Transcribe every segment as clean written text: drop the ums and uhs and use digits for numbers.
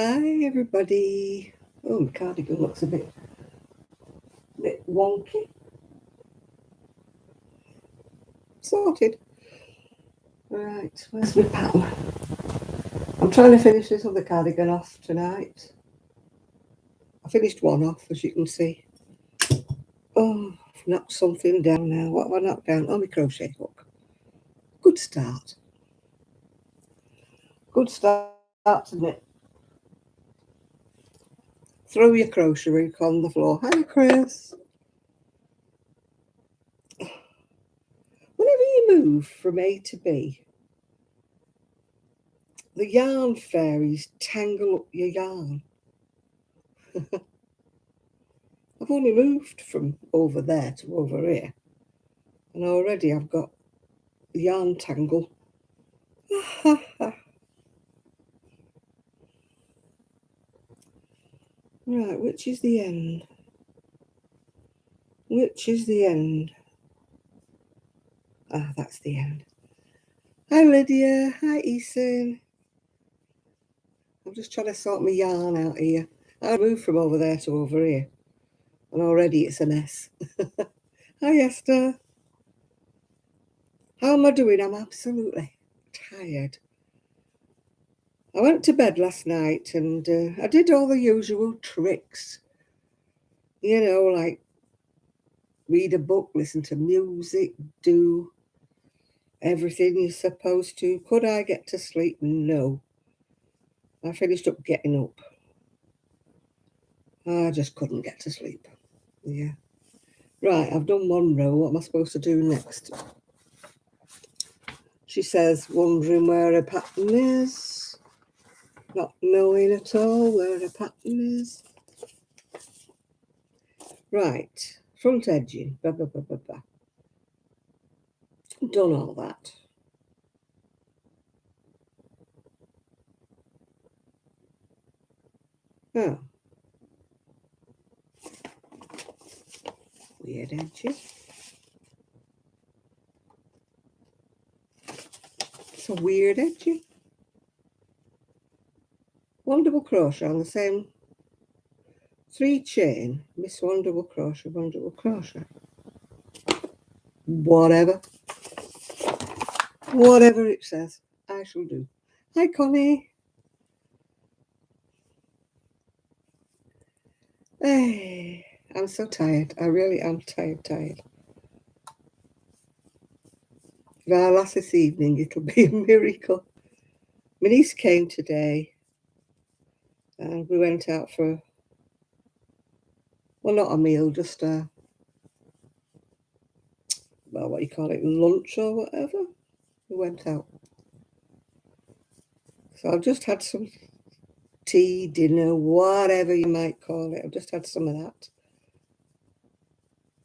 Hi everybody. Oh, my cardigan looks a bit wonky. Sorted. Right, where's my pattern? I'm trying to finish this other cardigan off tonight. I finished one off, as you can see. Oh, I've knocked something down now. What have I knocked down? Oh, my crochet hook. Good start. Good start, isn't it? Throw your crochet hook on the floor. Hi, Chris. Whenever you move from A to B, the yarn fairies tangle up your yarn. I've only moved from over there to over here, and already I've got the yarn tangle. Right, which is the end? Which is the end? Ah, that's the end. Hi, Lydia. Hi, Eason. I'm just trying to sort my yarn out here. I moved from over there to over here, and already it's a mess. Hi, Esther. How am I doing? I'm absolutely tired. I went to bed last night and I did all the usual tricks. You know, like read a book, listen to music, do everything you're supposed to. Could I get to sleep? No. I finished up getting up. I just couldn't get to sleep. Yeah. Right, I've done one row. What am I supposed to do next? She says, wondering where her pattern is. Not knowing at all where her pattern is. Right, front edging. Blah, blah, blah, blah, blah. Done all that. Oh. Weird edging. It's a weird edging. One double crochet on the same 3 chain, miss one double crochet, one double crochet. Whatever it says, I shall do. Hi, Connie. Hey, I'm so tired. I really am tired. If I last this evening, it'll be a miracle. My niece came today and we went out for, well, not a meal, just a, well, what you call it, lunch or whatever. We went out. So I've just had some tea, dinner, whatever you might call it. I've just had some of that.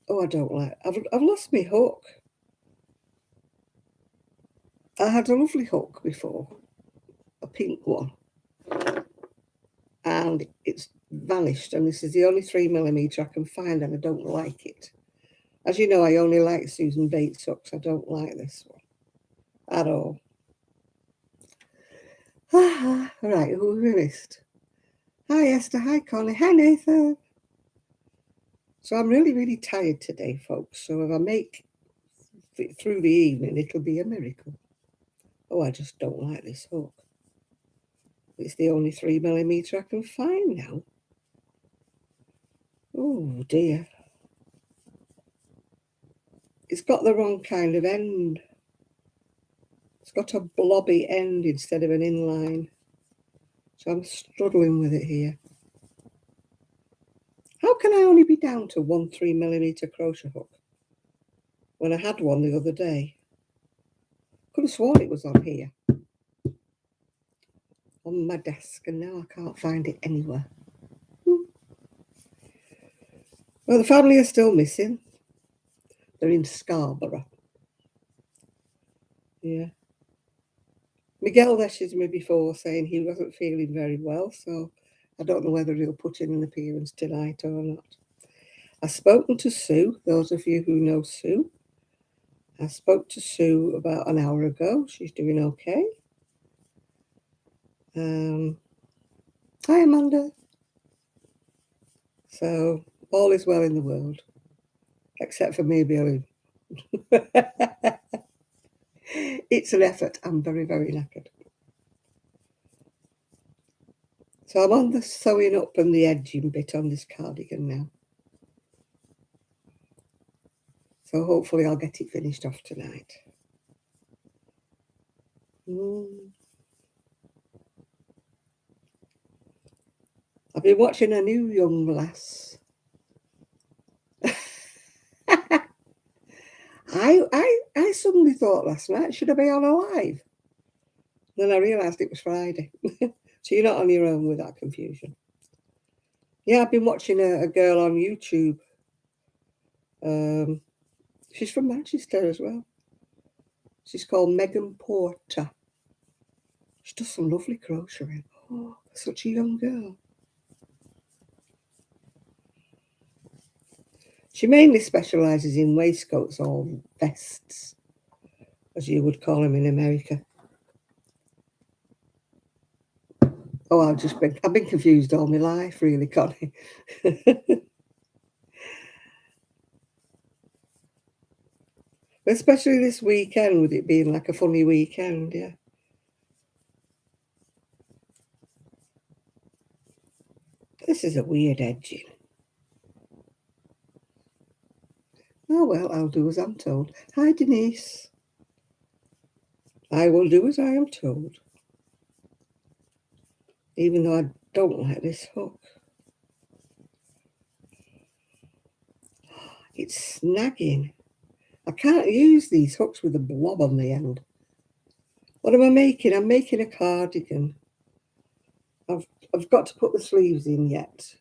Oh, I don't like. I've lost my hook. I had a lovely hook before, a pink one, and it's vanished. And this is the only 3mm I can find, and I don't like it. As you know, I only like Susan Bates hooks. I don't like this one at all. Right, who have we missed? Hi, Esther. Hi, Connie. Hi, Nathan. So I'm really tired today, folks. So if I make it through the evening, it'll be a miracle. Oh, I just don't like this hook. It's the only 3mm I can find now. Oh, dear. It's got the wrong kind of end. It's got a blobby end instead of an inline. So I'm struggling with it here. How can I only be down to 1 3mm crochet hook when I had one the other day? Could have sworn it was on here, on my desk, and now I can't find it anywhere. Well, the family are still missing. They're in Scarborough. Yeah. Miguel messaged me before saying he wasn't feeling very well, so I don't know whether he'll put in an appearance tonight or not. I've spoken to Sue, those of you who know Sue. I spoke to Sue about an hour ago. She's doing okay. Hi, Amanda. So, all is well in the world, except for me, Billy. It's an effort. I'm very, very knackered. So I'm on the sewing up and the edging bit on this cardigan now. So hopefully I'll get it finished off tonight. I've been watching a new young lass. I suddenly thought last night, should I be on a live? Then I realised it was Friday. So you're not on your own with that confusion. Yeah, I've been watching a girl on YouTube. She's from Manchester as well. She's called Megan Porter. She does some lovely crocheting. Oh, such a young girl. She mainly specialises in waistcoats or vests, as you would call them in America. Oh, I've been confused all my life, really, Connie. Especially this weekend, with it being like a funny weekend, yeah. This is a weird edging. Oh, well, I'll do as I'm told. Hi, Denise. I will do as I am told. Even though I don't like this hook. It's snagging. I can't use these hooks with a blob on the end. What am I making? I'm making a cardigan. I've got to put the sleeves in yet.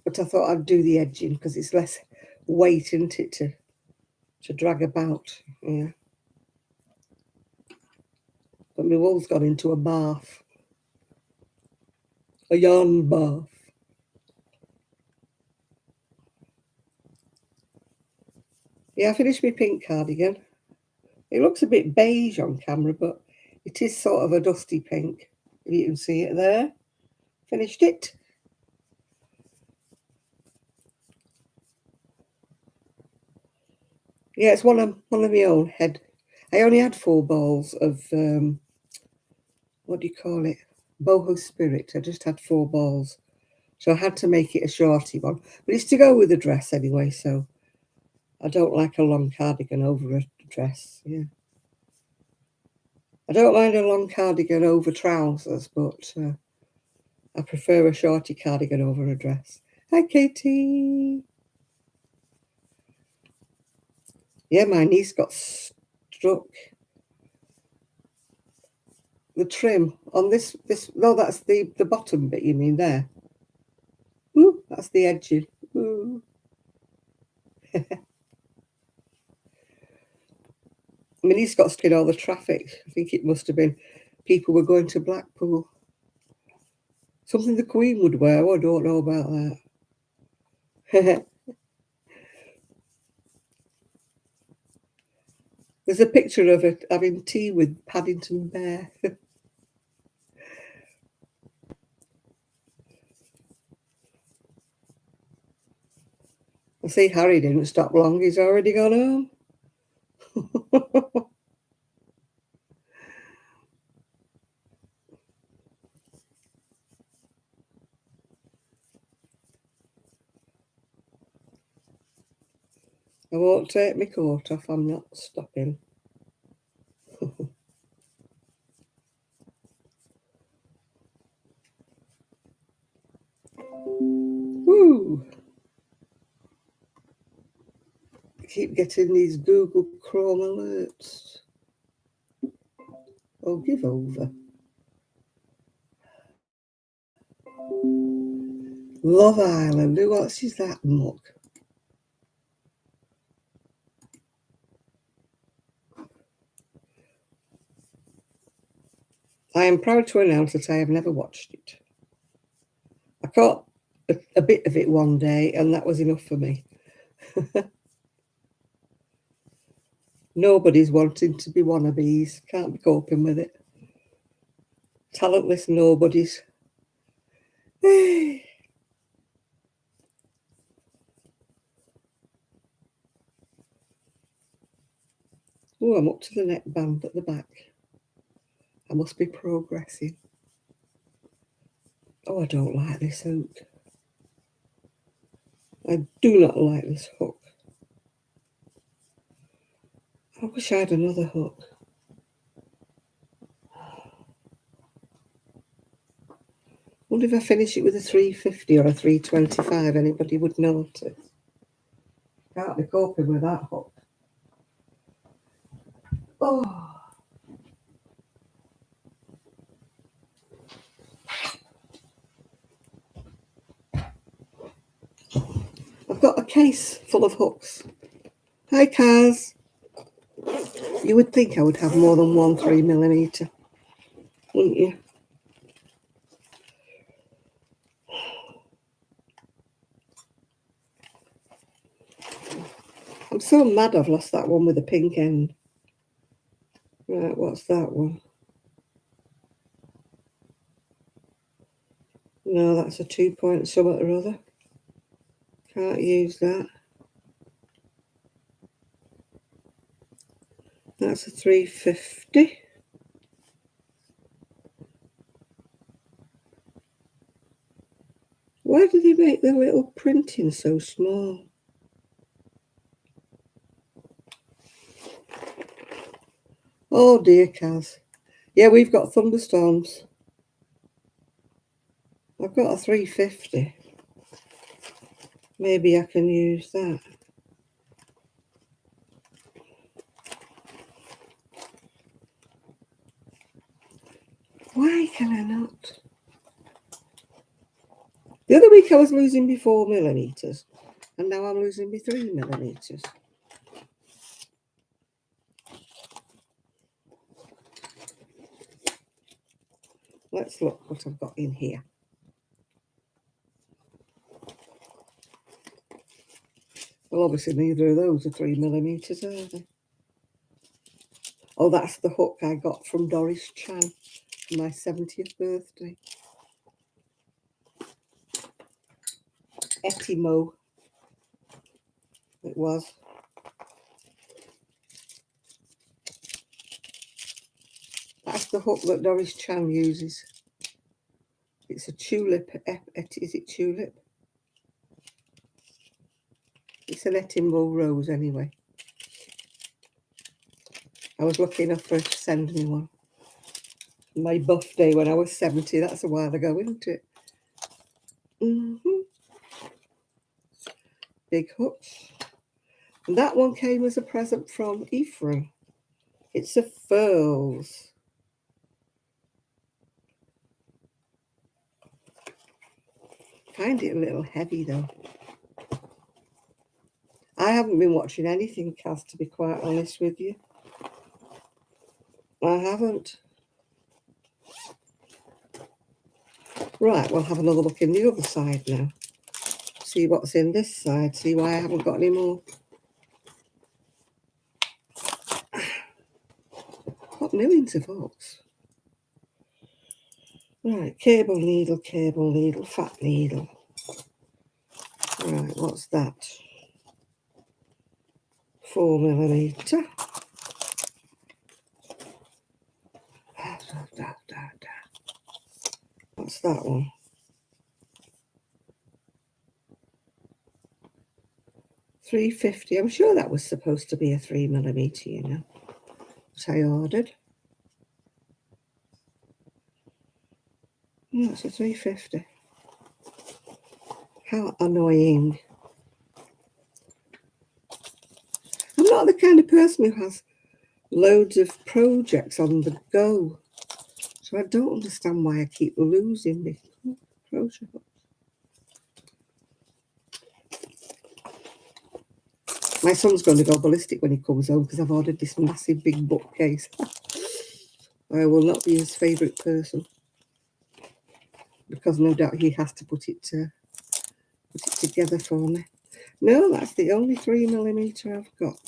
But I thought I'd do the edging because it's less weight, isn't it, to drag about. Yeah. But my wool's gone into a bath. A yarn bath. Yeah, I finished my pink cardigan. It looks a bit beige on camera, but it is sort of a dusty pink. If you can see it there. Finished it. Yeah, it's one of my own head. I only had 4 balls of what do you call it? Boho Spirit. I just had 4 balls. So I had to make it a shorty one. But it's to go with the dress anyway, so I don't like a long cardigan over a dress. Yeah. I don't mind a long cardigan over trousers, but I prefer a shorty cardigan over a dress. Hi, Katie. Yeah, my niece got struck. The trim on this no, that's the bottom bit. You mean there? Ooh, that's the edging. Ooh. My niece got stuck in all the traffic. I think it must have been people were going to Blackpool. Something the Queen would wear. Oh, I don't know about that. There's a picture of it having tea with Paddington Bear. I see Harry didn't stop long. He's already gone home. I won't take my coat off. I'm not stopping. Woo! I keep getting these Google Chrome alerts. Oh, give over. Love Island. Who else is that muck? I am proud to announce that I have never watched it. I caught a bit of it one day, and that was enough for me. Nobody's wanting to be wannabes. Can't be coping with it. talentless nobodies. Oh, I'm up to the neckband at the back. I must be progressing. Oh, I don't like this hook. I do not like this hook. I wish I had another hook. I wonder if I finish it with a 350 or a 325, anybody would notice. Can't be coping with that hook. Oh. I've got a case full of hooks. Hi, Kaz. You would think I would have more than one 3mm, wouldn't you? I'm so mad I've lost that one with the pink end. Right, what's that one? No, that's a 2-point something or other. Can't use that. That's a 350. Why do they make the little printing so small? Oh dear, Kaz. Yeah, we've got thunderstorms. I've got a 350. Maybe I can use that. Why can I not? The other week I was losing me 4mm, and now I'm losing me 3mm. Let's look what I've got in here. Well, obviously neither of those are 3mm, are they? Oh, that's the hook I got from Doris Chan for my 70th birthday. Etimo. It was. That's the hook that Doris Chan uses. It's a tulip. Is it tulip? It's an Etimo rose anyway. I was lucky enough for her to send me one. My birthday when I was 70. That's a while ago, isn't it? Big hooks. And that one came as a present from Ephraim. It's a furls. Find it a little heavy though. I haven't been watching anything, Kaz, to be quite honest with you. I haven't. Right, we'll have another look in the other side now. See what's in this side. See why I haven't got any more. Got millions of hooks. Right, cable needle, fat needle. Right, what's that? 4mm. What's that one? $3.50. I'm sure that was supposed to be a 3mm, you know, that I ordered. No, it's a 3.50. How annoying. I'm not the kind of person who has loads of projects on the go. So I don't understand why I keep losing my crochet hooks. My son's going to go ballistic when he comes home because I've ordered this massive big bookcase. I will not be his favourite person because no doubt he has to put it together for me. No, that's the only 3mm I've got.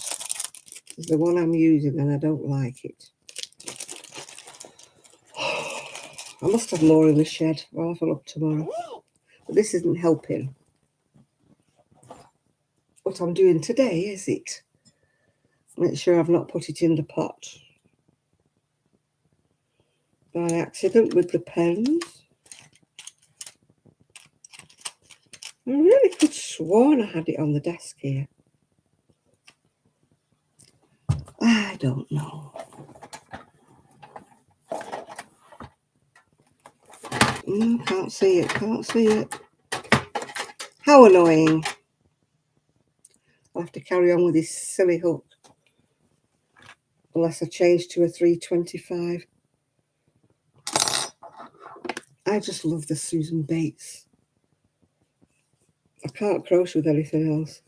It's the one I'm using and I don't like it. I must have more in the shed. I'll have a look tomorrow. But this isn't helping. What I'm doing today, is it? Make sure I've not put it in the pot by accident with the pens. I really could have sworn I had it on the desk here. I don't know. Can't see it, can't see it. How annoying. I'll have to carry on with this silly hook. Unless I change to a 325. I just love the Susan Bates. I can't crochet with anything else.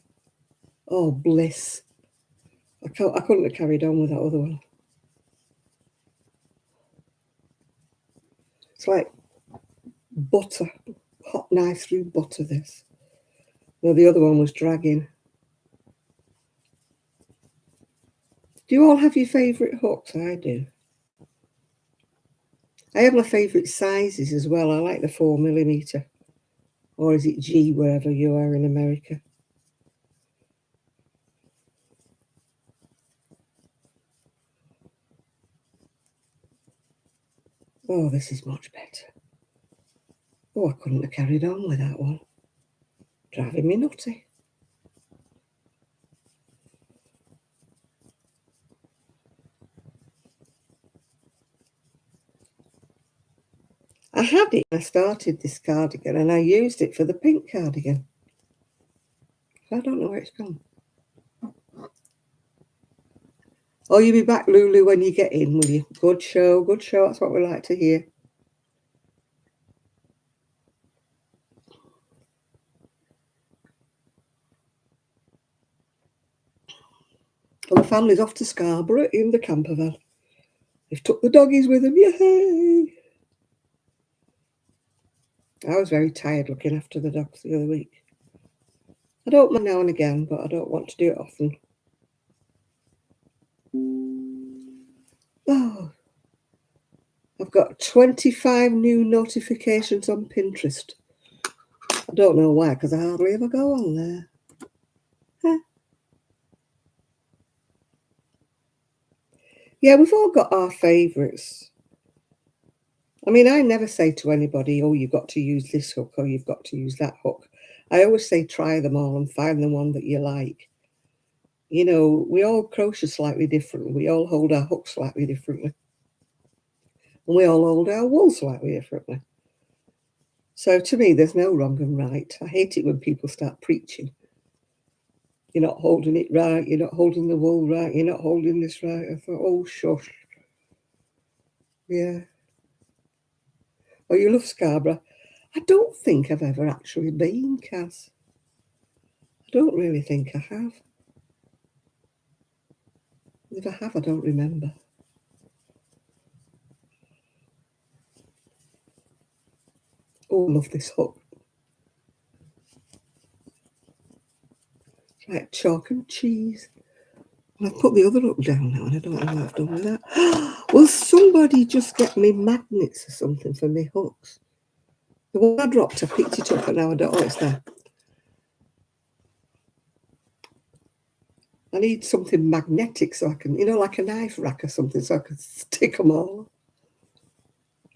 Oh, bliss. I couldn't have carried on with that other one. It's like butter. Hot knife through butter, this. No, the other one was dragging. Do you all have your favourite hooks? I do. I have my favourite sizes as well. I like the 4mm. Or is it G, wherever you are in America? Oh, this is much better. Oh, I couldn't have carried on with that one. Driving me nutty. I had it when I started this cardigan and I used it for the pink cardigan. I don't know where it's gone. Oh, you'll be back, Lulu, when you get in, will you? Good show, good show. That's what we like to hear. Well, the family's off to Scarborough in the camper van. They've took the doggies with them. Yay! I was very tired looking after the dogs the other week. I don't mind now and again, but I don't want to do it often. Oh, I've got 25 new notifications on Pinterest. I don't know why, because I hardly ever go on there. Huh. Yeah, we've all got our favourites. I mean, I never say to anybody, oh, you've got to use this hook or you've got to use that hook. I always say try them all and find the one that you like. You know, we all crochet slightly differently. We all hold our hook slightly differently. And we all hold our wool slightly differently. So to me, there's no wrong and right. I hate it when people start preaching. You're not holding it right. You're not holding the wool right. You're not holding this right. I thought, oh, shush. Yeah. Oh, you love Scarborough. I don't think I've ever actually been, Cass. I don't really think I have. If I have, I don't remember. Oh, I love this hook. It's like chalk and cheese. And I've put the other hook down now and I don't know what I've done with that. Will somebody just get me magnets or something for me hooks? The one I dropped, I picked it up and now I don't know it's there. I need something magnetic so I can, you know, like a knife rack or something so I can stick them all.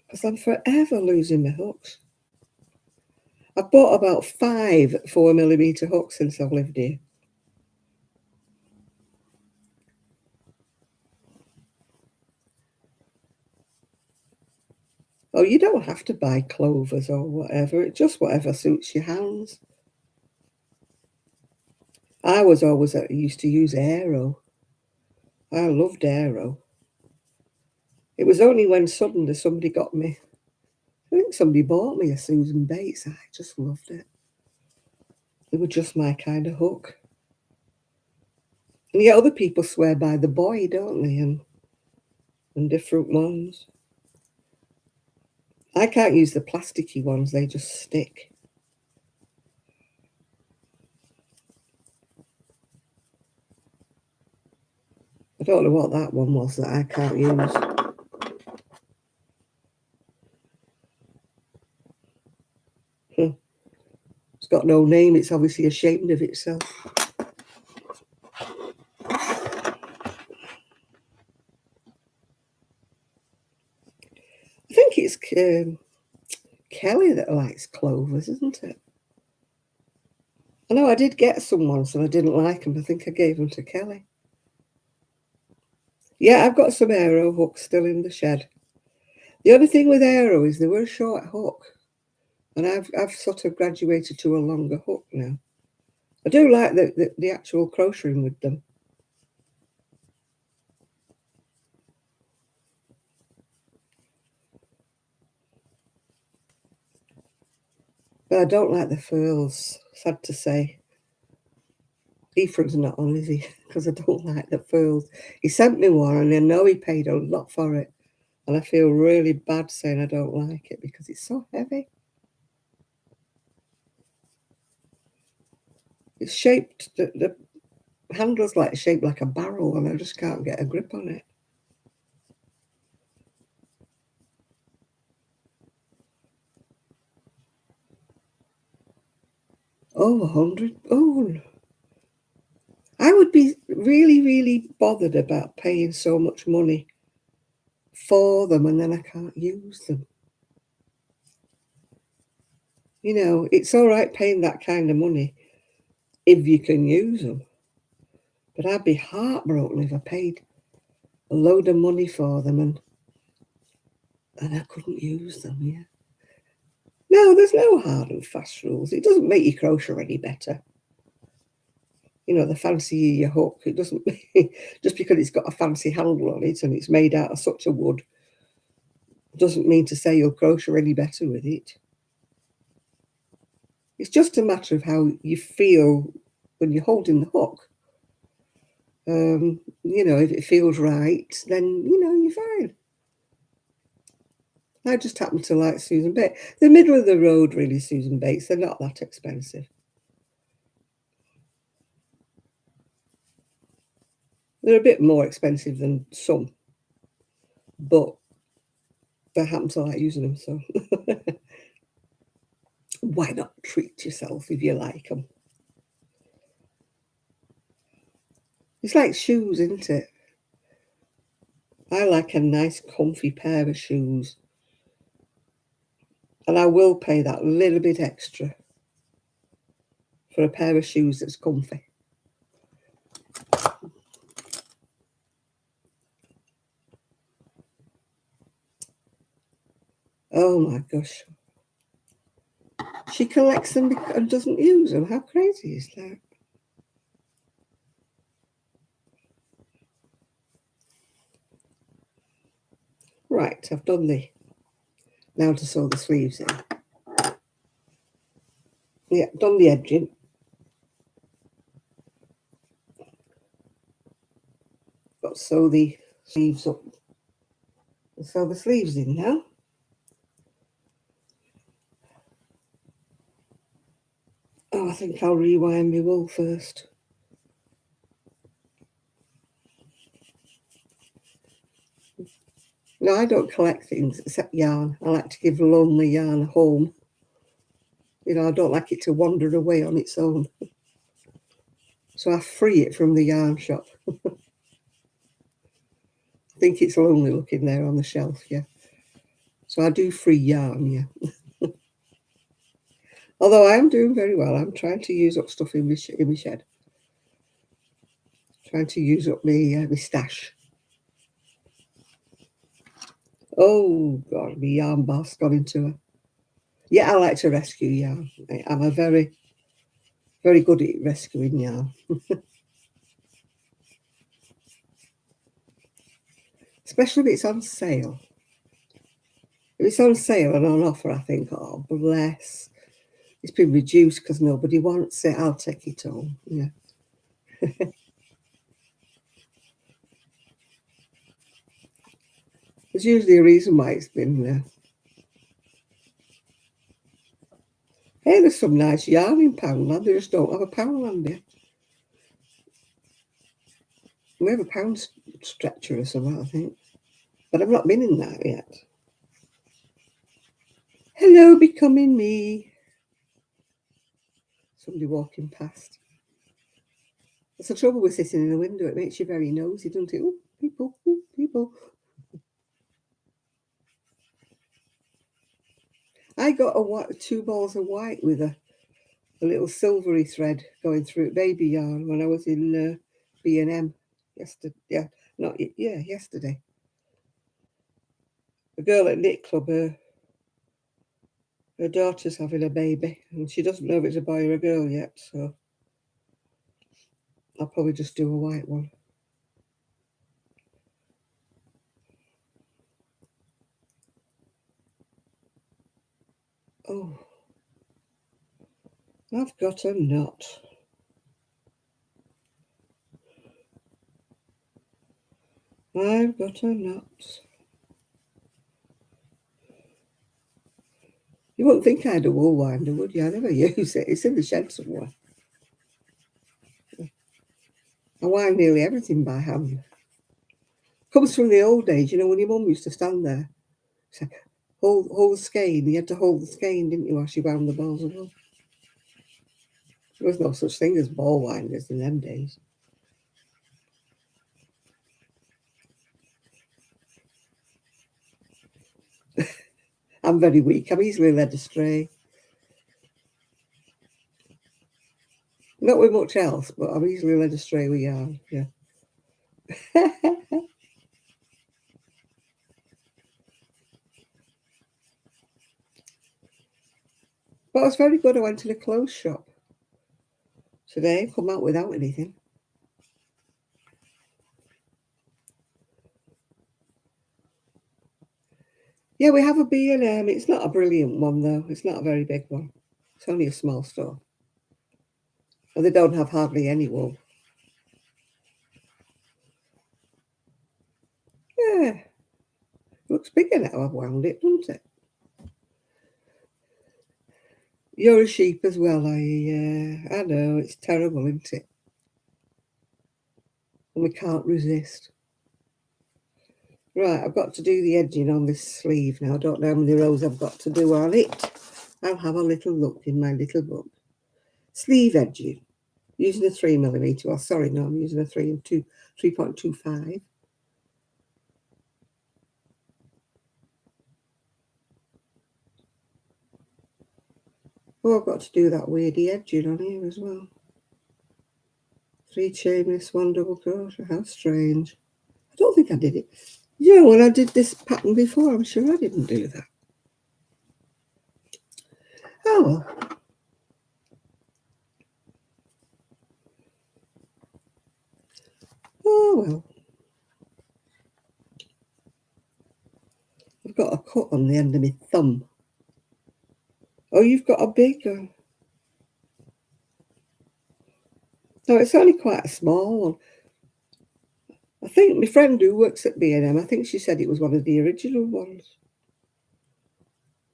Because I'm forever losing my hooks. I've bought about 5 4mm hooks since I've lived here. Oh, you don't have to buy clovers or whatever. It's just whatever suits your hands. I was always used to use Aero. I loved Aero. It was only when suddenly somebody got me, I think somebody bought me a Susan Bates. I just loved it. They were just my kind of hook. And yet other people swear by the boy, don't they? And different ones. I can't use the plasticky ones. They just stick. I don't know what that one was that I can't use. It's got no name. It's obviously ashamed of itself. I think it's Kelly that likes clovers, isn't it? I know I did get some once and I didn't like them. I think I gave them to Kelly. Yeah, I've got some aero hooks still in the shed. The only thing with aero is they were a short hook, and I've sort of graduated to a longer hook now. I do like the actual crocheting with them. But I don't like the furls, sad to say. Ephraim's not on, is he? Because I don't like the furls. He sent me one and I know he paid a lot for it. And I feel really bad saying I don't like it because it's so heavy. It's shaped, the handle's like shaped like a barrel and I just can't get a grip on it. Oh, 100. Oh, I would be really, really bothered about paying so much money for them and then I can't use them. You know, it's all right paying that kind of money if you can use them. But I'd be heartbroken if I paid a load of money for them and I couldn't use them, yeah. No, there's no hard and fast rules. It doesn't make your crochet any better. You know, the fancier your hook, it doesn't just because it's got a fancy handle on it and it's made out of such a wood doesn't mean to say you'll crochet any better with it. It's just a matter of how you feel when you're holding the hook. You know, if it feels right, then, you know, you're fine. I just happen to like Susan Bates. The middle of the road, really, Susan Bates. They're not that expensive. They're a bit more expensive than some, but I happen to like using them, so why not treat yourself if you like them? It's like shoes, isn't it? I like a nice, comfy pair of shoes, and I will pay that little bit extra for a pair of shoes that's comfy. Oh my gosh. She collects them and doesn't use them. How crazy is that? Right, I've done now to sew the sleeves in. Yeah, done the edging. Got to sew the sleeves up. Sew the sleeves in now. Oh, I think I'll rewind my wool first. No, I don't collect things except yarn. I like to give lonely yarn a home. You know, I don't like it to wander away on its own. So I free it from the yarn shop. I think it's lonely looking there on the shelf, yeah. So I do free yarn, yeah. Although I am doing very well. I'm trying to use up stuff in my shed. Trying to use up my stash. Oh, God, my yarn bath's gone into her. Yeah, I like to rescue yarn. I'm a very, very good at rescuing yarn. Especially if it's on sale. If it's on sale and on offer, I think, oh, bless. It's been reduced because nobody wants it. I'll take it home. Yeah. There's usually a reason why it's been there. Hey, there's some nice yarn in Poundland. They just don't have a Poundland here. We have a pound stretcher or something, I think. But I've not been in that yet. Hello, becoming me. Somebody walking past. That's the trouble with sitting in the window. It makes you very nosy, doesn't it? Ooh, people, ooh, people. I got two balls of white with a little silvery thread going through it, baby yarn, when I was in B&M yesterday. Yeah, yesterday. A girl at Knit Club, her daughter's having a baby, and she doesn't know if it's a boy or a girl yet, so I'll probably just do a white one. Oh, I've got a knot. I've got a knot. You wouldn't think I had a wool winder, would you? I never use it. It's in the shed somewhere. I wind nearly everything by hand. Comes from the old days, you know, when your mum used to stand there. Say, hold the skein. You had to hold the skein, didn't you, while she wound the balls of wool? There was no such thing as ball winders in them days. I'm very weak. I'm easily led astray. Not with much else, but I'm easily led astray with yarn, yeah. But I was very good. I went to the clothes shop today, come out without anything. Yeah, we have a B&M. It's not a brilliant one, though. It's not a very big one. It's only a small store. And they don't have hardly any wool. Yeah, looks bigger now I've wound it, doesn't it? You're a sheep as well, I know, it's terrible, isn't it? And we can't resist. Right, I've got to do the edging on this sleeve now. I don't know how many rows I've got to do on it. I'll have a little look in my little book. Sleeve edging, using a 3mm. Well, sorry, no, I'm using a 3.25. Oh, I've got to do that weirdy edging on here as well. 3 chainless, 1 double crochet. How strange. I don't think I did it. You know, when I did this pattern before, I'm sure I didn't do that. Oh, well. Oh, well. I've got a cut on the end of my thumb. Oh, you've got a bigger. No, it's only quite a small one. I think my friend who works at B&M, I think she said it was one of the original ones.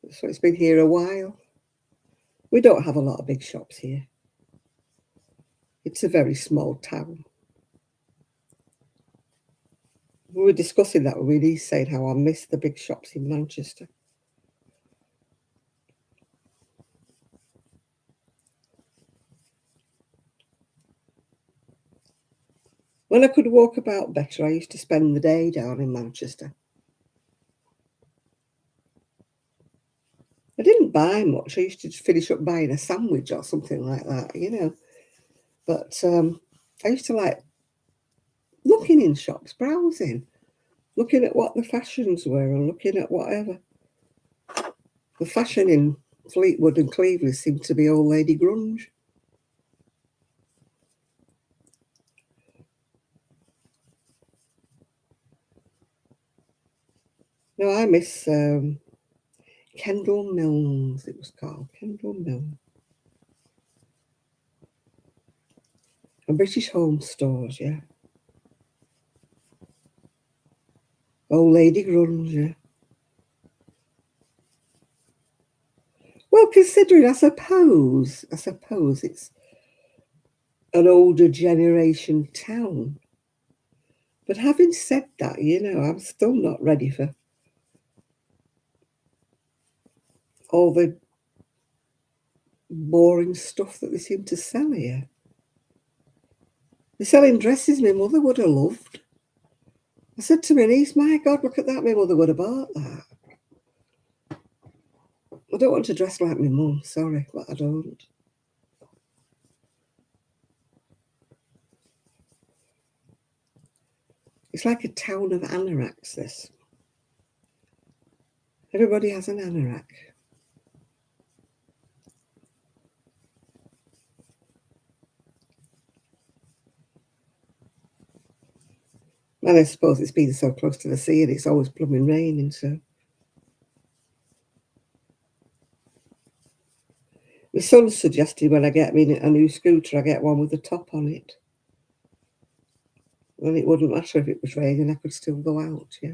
So it's been here a while. We don't have a lot of big shops here. It's a very small town. We were discussing that with Elise, saying how I miss the big shops in Manchester. When I could walk about better, I used to spend the day down in Manchester. I didn't buy much. I used to just finish up buying a sandwich or something like that, you know. But I used to like looking in shops, browsing, looking at what the fashions were and looking at whatever. The fashion in Fleetwood and Cleveland seemed to be old lady grunge. No, I miss Kendall Mills, it was called. Kendall Mills. And British Home Stores, yeah. Old lady grunge, yeah. Well, considering, I suppose it's an older generation town. But having said that, you know, I'm still not ready for all the boring stuff that they seem to sell here. They're selling dresses my mother would have loved. I said to my niece, my God, look at that, my mother would have bought that. I don't want to dress like my mum, sorry, but I don't. It's like a town of anoraks, this. Everybody has an anorak. And I suppose it's been so close to the sea and it's always blooming raining, so. My son suggested when I get me a new scooter, I get one with a top on it. Then it wouldn't matter if it was raining, I could still go out, yeah.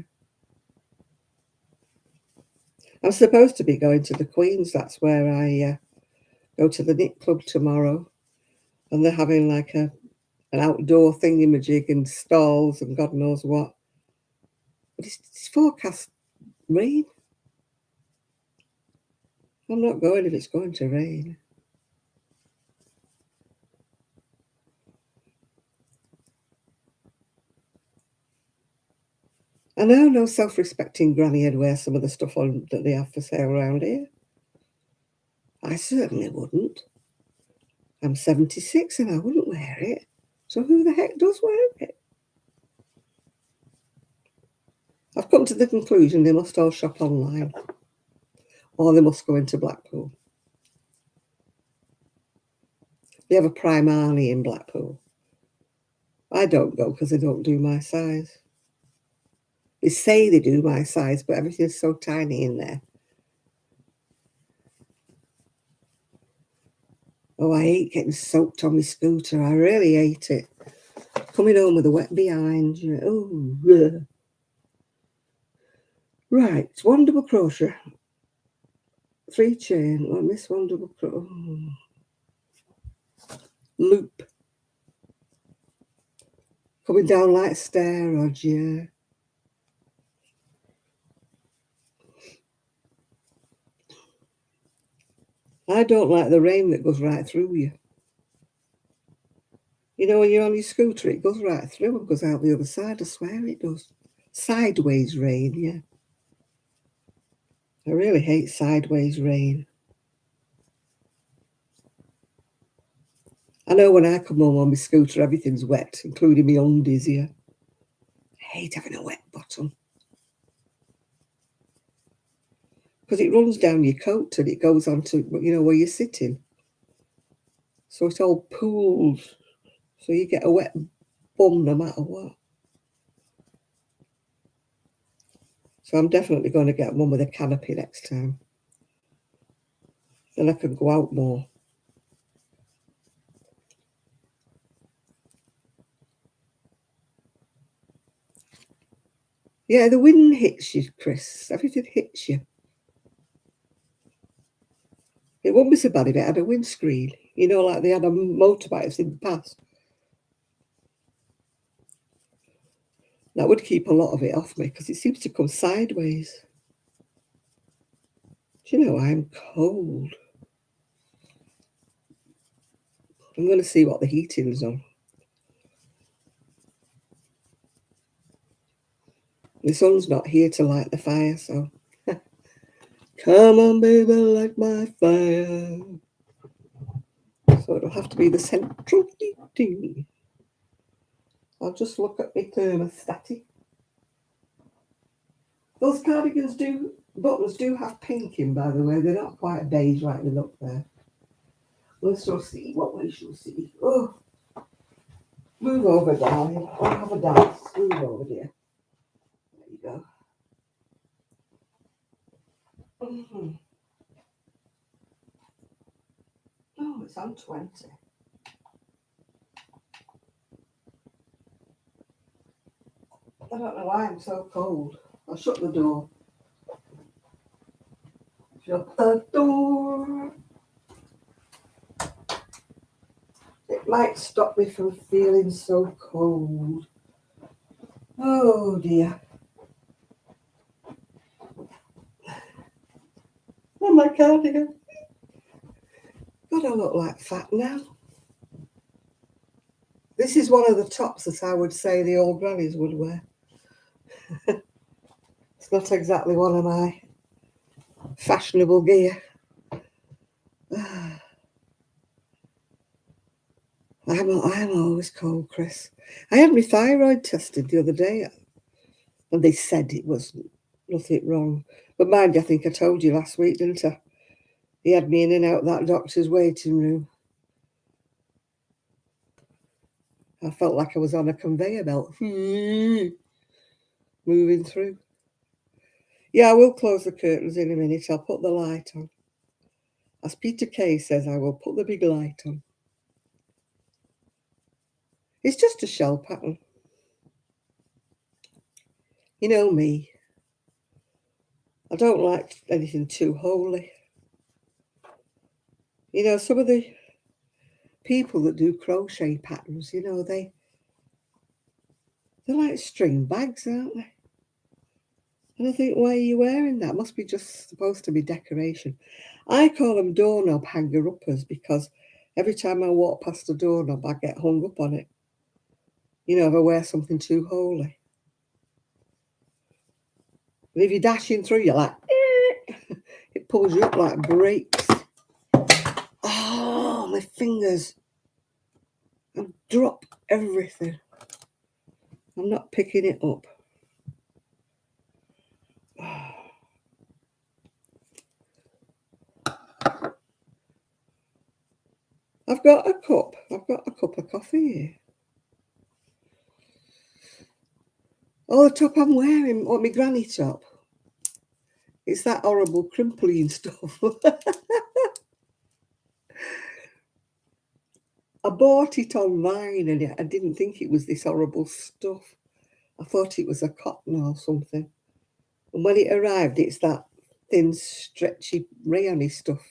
I'm supposed to be going to the Queen's, that's where I go to the knit club tomorrow. And they're having like an outdoor thingamajig and stalls and God knows what. But it's forecast rain. I'm not going if it's going to rain. I know no self-respecting granny would wear some of the stuff on that they have for sale around here. I certainly wouldn't. I'm 76 and I wouldn't wear it. So who the heck does wear it? I've come to the conclusion they must all shop online. Or they must go into Blackpool. They have a Primarni in Blackpool. I don't go because they don't do my size. They say they do my size, but everything's so tiny in there. Oh, I hate getting soaked on my scooter. I really hate it. Coming home with a wet behind. Oh, ugh. Right, it's one double crochet, 3 chain. Oh, I miss one double crochet. Oh. Loop. Coming down like a stair, Roger. I don't like the rain that goes right through you. You know, when you're on your scooter, it goes right through and goes out the other side. I swear it does. Sideways rain, yeah. I really hate sideways rain. I know when I come home on my scooter, everything's wet, including my undies here. I hate having a wet bottom. Because it runs down your coat and it goes onto, you know, where you're sitting. So it all pools. So you get a wet bum no matter what. So I'm definitely going to get one with a canopy next time. Then I can go out more. Yeah, the wind hits you, Chris. Everything hits you. It wouldn't be so bad if it had a windscreen. You know, like they had on motorbikes in the past. That would keep a lot of it off me because it seems to come sideways. Do you know, I'm cold. I'm going to see what the heating's on. My son's not here to light the fire, so come on, baby, light my fire. So it'll have to be the central heating. I'll just look at my thermostat. Those cardigans buttons do have pink in, by the way. They're not quite beige like they look there. Let's just see what we shall see. Oh, move over, darling. I'll have a dance. Move over, dear. There you go. Mm-hmm. Oh, it's on 20. I don't know why I'm so cold. I'll shut the door. Shut the door. It might stop me from feeling so cold. Oh dear. Oh, my cardigan. God, God, I look like fat now. This is one of the tops that I would say the old grannies would wear. It's not exactly one of my fashionable gear. I'm always cold, Chris. I had my thyroid tested the other day, and they said it was nothing wrong. But mind you, I think I told you last week, didn't I? He had me in and out that doctor's waiting room. I felt like I was on a conveyor belt, moving through. Yeah, I will close the curtains in a minute. I'll put the light on. As Peter Kay says, I will put the big light on. It's just a shell pattern. You know me. I don't like anything too holy. You know, some of the people that do crochet patterns, you know, they're like string bags, aren't they? And I think, why are you wearing that? Must be just supposed to be decoration. I call them doorknob hanger-uppers because every time I walk past a doorknob, I get hung up on it. You know, if I wear something too holy. And if you're dashing through, you're like, it pulls you up like brakes. Oh, my fingers. I drop everything. I'm not picking it up. I've got a cup. I've got a cup of coffee here. Oh, the top I'm wearing, my granny top. It's that horrible crimply stuff. I bought it online and I didn't think it was this horrible stuff. I thought it was a cotton or something. And when it arrived, it's that thin, stretchy, rayony stuff.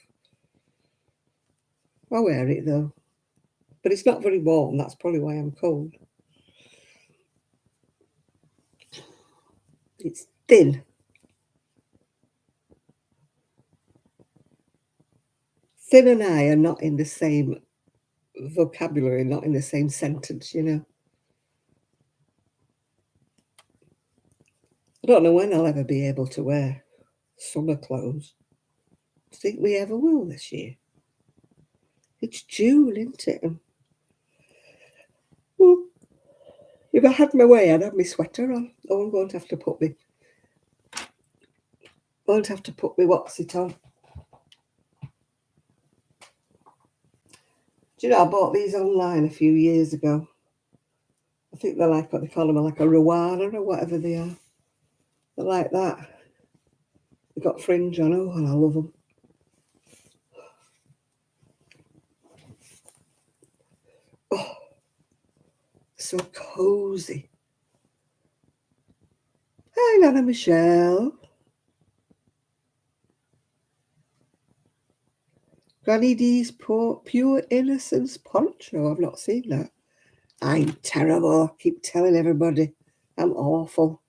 I wear it though. But it's not very warm. That's probably why I'm cold. It's thin. Thin and I are not in the same vocabulary, not in the same sentence, you know. I don't know when I'll ever be able to wear summer clothes. Do you think we ever will this year? It's June, isn't it? And, well, if I had my way, I'd have my sweater on. Oh, I'm going to have to put me. What's it on? Do you know, I bought these online a few years ago. I think they're like what they call them, like a Rwanda or whatever they are. They're like that. They've got fringe on. Oh, and I love them. Oh, so cozy. Hi, Nana Michelle. Granny D's Pure Innocence poncho. I've not seen that. I'm terrible. I keep telling everybody I'm awful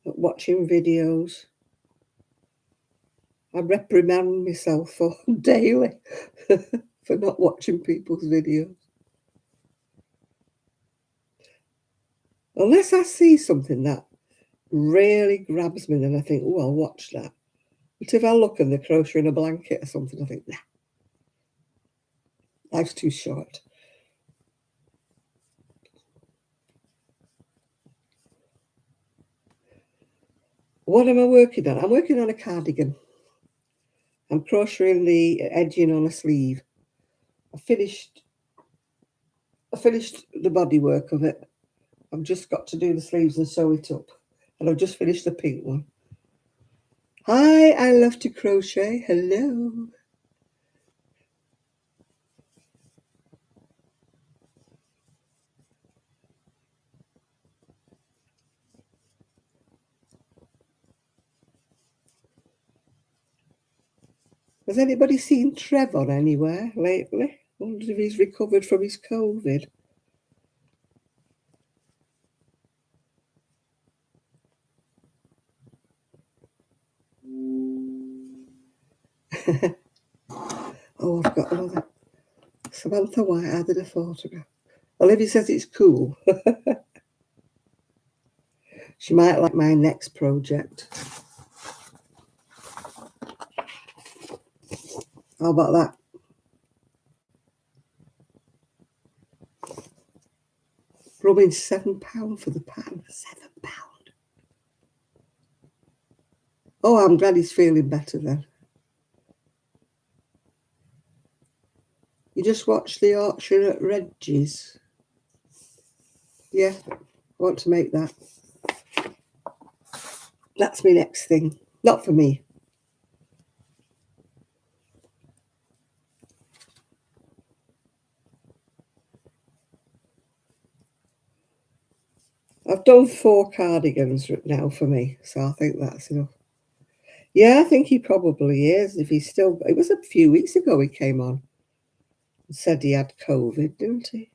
at watching videos. I reprimand myself for daily for not watching people's videos. Unless I see something that really grabs me, then I think, oh, I'll watch that. But if I look and they're crocheting a blanket or something, I think, nah, life's too short. What am I working on? I'm working on a cardigan. I'm crocheting the edging on a sleeve. I finished the bodywork of it. I've just got to do the sleeves and sew it up. And I've just finished the pink one. Hi, I love to crochet. Hello. Has anybody seen Trevor anywhere lately? I wonder if he's recovered from his COVID. Oh, I've got another. Samantha White added a photograph. Olivia says it's cool. She might like my next project. How about that? Rubbing £7 for the pan. £7. Oh, I'm glad he's feeling better then. You just watched the auction at Reggie's. Yeah, I want to make that. That's my next thing. Not for me. I've done 4 cardigans now for me, so I think that's enough. Yeah, I think he probably is. If he's still, it was a few weeks ago he came on and said he had COVID, didn't he?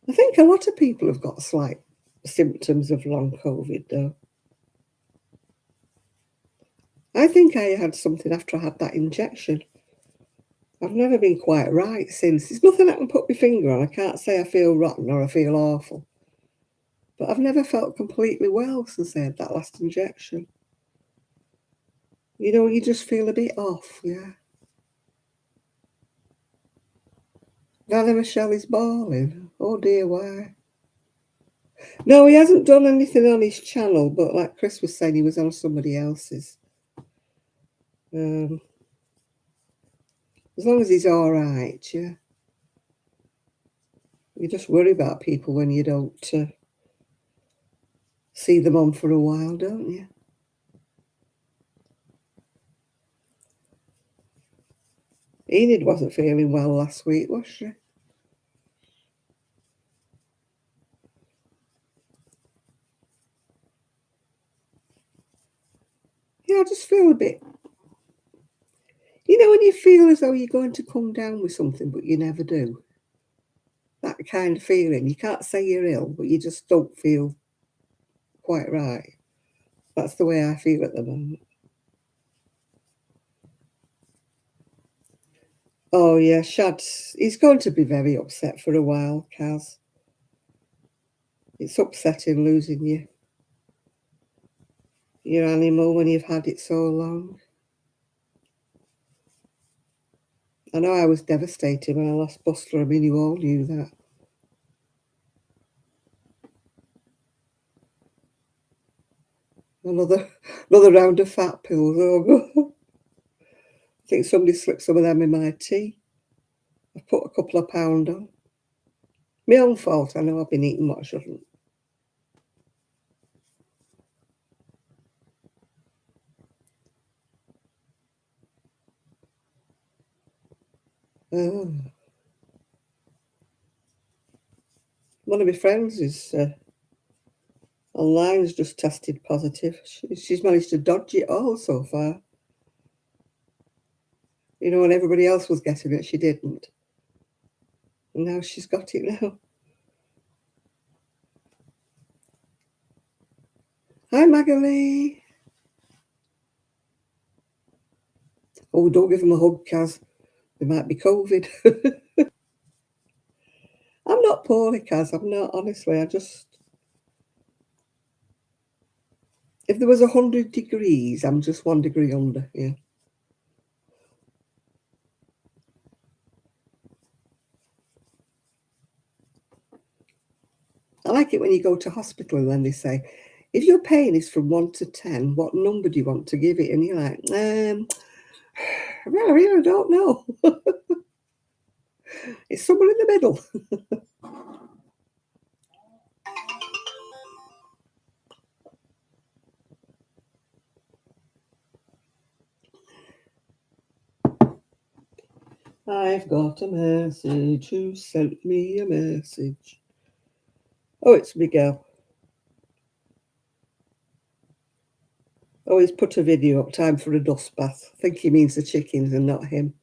I think a lot of people have got slight symptoms of long COVID, though. I think I had something after I had that injection. I've never been quite right since. There's nothing I can put my finger on. I can't say I feel rotten or I feel awful. But I've never felt completely well since I had that last injection. You know, you just feel a bit off, yeah. Now Michelle is bawling. Oh dear, why? No, he hasn't done anything on his channel, but like Chris was saying, he was on somebody else's. As long as he's all right, yeah. You just worry about people when you don't see them on for a while, don't you? Enid wasn't feeling well last week, was she? Yeah, I just feel a bit. You know, when you feel as though you're going to come down with something, but you never do. That kind of feeling. You can't say you're ill, but you just don't feel quite right. That's the way I feel at the moment. Oh, yeah, he's going to be very upset for a while, Kaz. It's upsetting losing your animal when you've had it so long. I know I was devastated when I lost Bustler. I mean, you all knew that. Another round of fat pills. Oh, I think somebody slipped some of them in my tea. I've put a couple of pound on. My own fault. I know I've been eating what I shouldn't. Oh. One of my friends is online has just tested positive. She's managed to dodge it all so far. You know, when everybody else was getting it, she didn't. And now she's got it now. Hi, Magali. Oh, don't give them a hug, Kaz. There might be COVID. I'm not poorly, Kaz. I'm not, honestly. If there was 100 degrees, I'm just 1 degree under, yeah. I like it when you go to hospital and then they say, if your pain is from 1 to 10, what number do you want to give it? And you're like, well, I really don't know. It's somewhere in the middle. I've got a message. Who sent me a message? Oh, it's Miguel. Oh, he's put a video up. Time for a dust bath. I think he means the chickens and not him.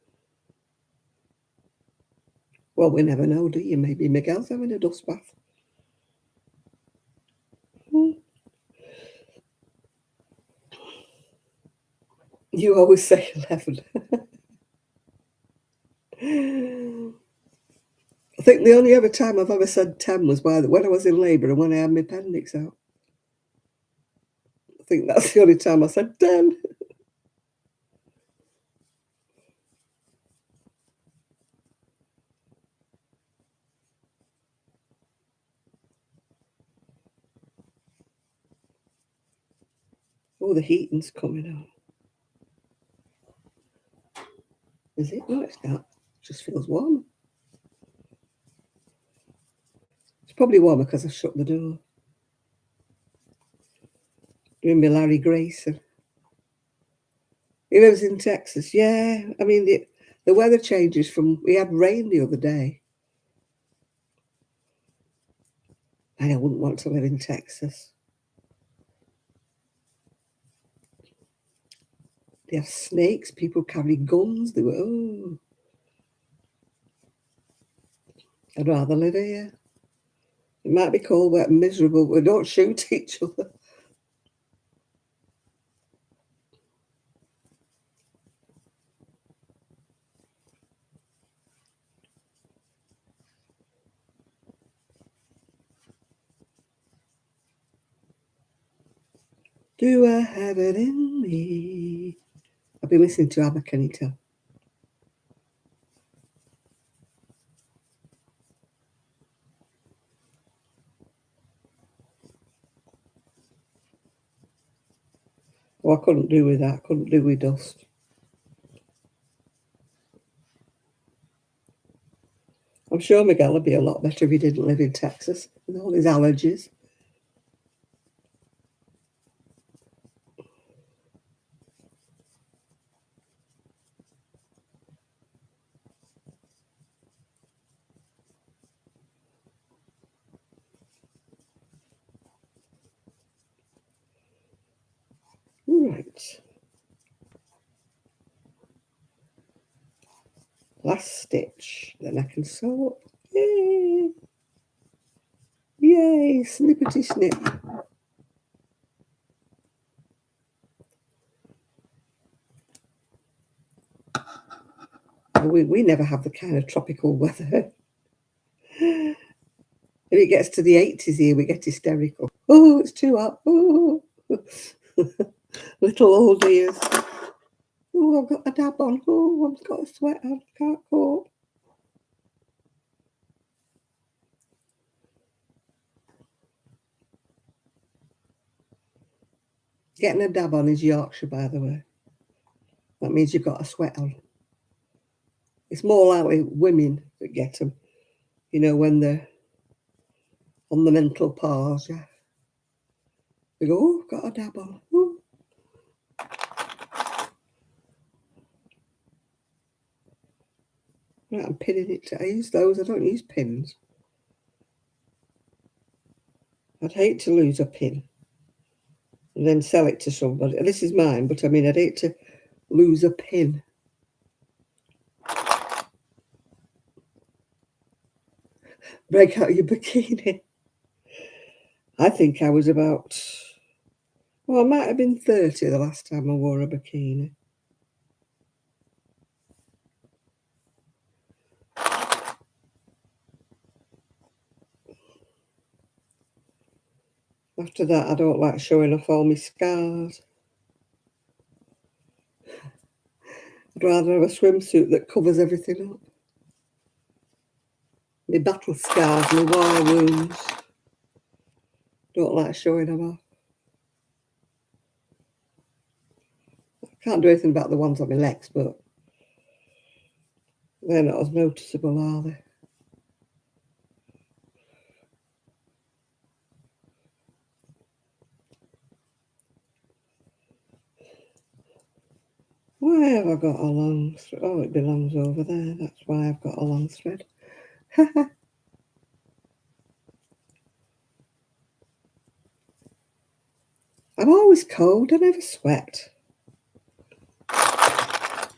Well, we never know, do you? Maybe Miguel's having a dust bath. You always say 11. I think the only other time I've ever said 10 was when I was in labour and when I had my appendix out. I think that's the only time I said 10. Oh, the heating's coming on. Is it? No, it's not. It just feels warm. It's probably warmer because I shut the door. Doing me Larry Grayson. He lives in Texas. Yeah, I mean, the weather changes from... We had rain the other day. And I wouldn't want to live in Texas. They have snakes. People carry guns. They were, oh... I'd rather live here. It might be cold, wet, and miserable, but we don't shoot each other. Do I have it in me? I've been listening to Abba, can you tell? Oh, I couldn't do with that. Couldn't do with dust. I'm sure Miguel would be a lot better if he didn't live in Texas with all his allergies. Right. Last stitch. Then I can sew up. Yay! Yay! Snippety snip. We never have the kind of tropical weather. If it gets to the 80s here, we get hysterical. Oh, it's too hot. Oh, little old ears. Oh, I've got a dab on. Oh, I've got a sweat on. Can't cope. Getting a dab on is Yorkshire, by the way. That means you've got a sweat on. It's more likely women that get them, you know, when they're on the mental pause, yeah. They go, oh, got a dab on. Oh. Right, I'm pinning it. I use those. I don't use pins. I'd hate to lose a pin and then sell it to somebody. This is mine, but I mean, I'd hate to lose a pin. Break out your bikini. I think I was about, well, I might have been 30 the last time I wore a bikini. After that, I don't like showing off all my scars. I'd rather have a swimsuit that covers everything up. My battle scars, my war wounds. Don't like showing them off. I can't do anything about the ones on my legs, but they're not as noticeable, are they? Why have I got a long thread? Oh, it belongs over there. That's why I've got a long thread. I'm always cold. I never sweat. I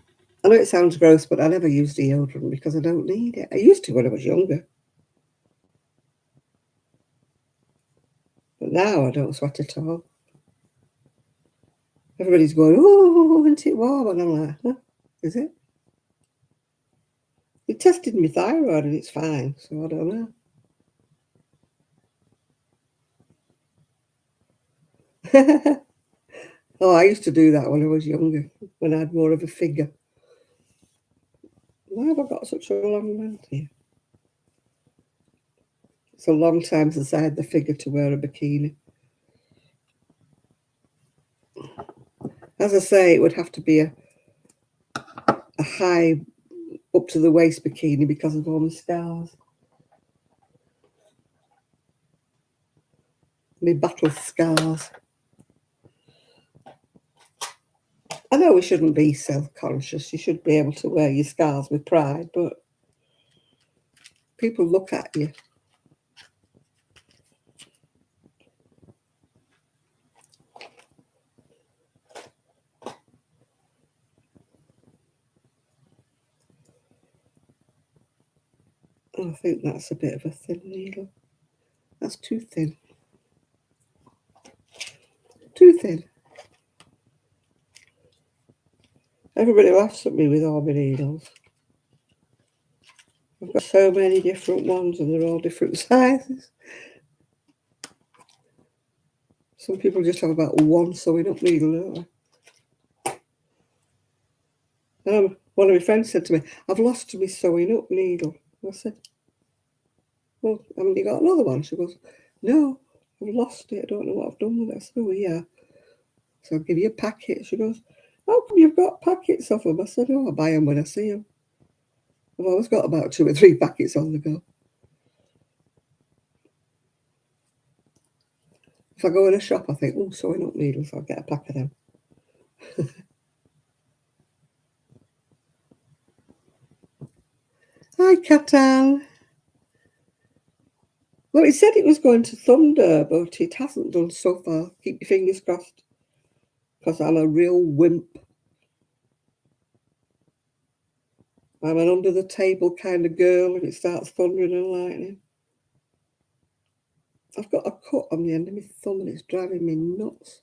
know it sounds gross, but I never use deodorant because I don't need it. I used to when I was younger. But now I don't sweat at all. Everybody's going, oh, isn't it warm? And I'm like, huh? Is it? They tested my thyroid and it's fine, so I don't know. Oh, I used to do that when I was younger, when I had more of a figure. Why have I got such a long length here? It's a long time since I had the figure to wear a bikini. As I say, it would have to be a high up to the waist bikini because of all my scars. My battle scars. I know we shouldn't be self-conscious. You should be able to wear your scars with pride, but people look at you. I think that's a bit of a thin needle. That's too thin. Too thin. Everybody laughs at me with all my needles. I've got so many different ones and they're all different sizes. Some people just have about one sewing up needle, don't they? One of my friends said to me, I've lost my sewing up needle. I said, well, haven't you got another one? She goes, no, I've lost it. I don't know what I've done with it. I said, oh, yeah. So I'll give you a packet. She goes, how come you've got packets of them? I said, oh, I buy them when I see them. I've always got about 2 or 3 packets on the go. If I go in a shop, I think, oh, sewing up needles, I'll get a pack of them. Hi, Catan. Well, it said it was going to thunder, but it hasn't done so far. Keep your fingers crossed, because I'm a real wimp. I'm an under-the-table kind of girl if it starts thundering and lightning. I've got a cut on the end of my thumb and it's driving me nuts.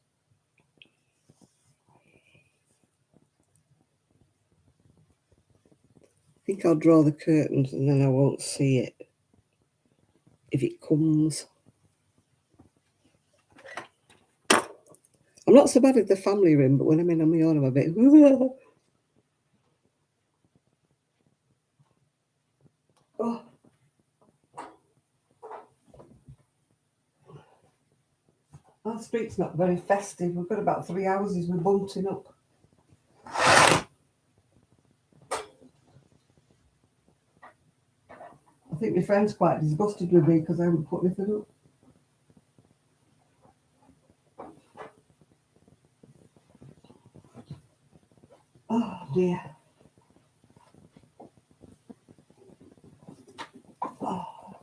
I think I'll draw the curtains and then I won't see it if it comes. I'm not so bad at the family room, but when I'm in on my own, I'm a bit. Oh. Our street's not very festive. We've got about 3 houses we're bunting up. I think my friend's quite disgusted with me because I haven't put anything up. Oh dear. Oh,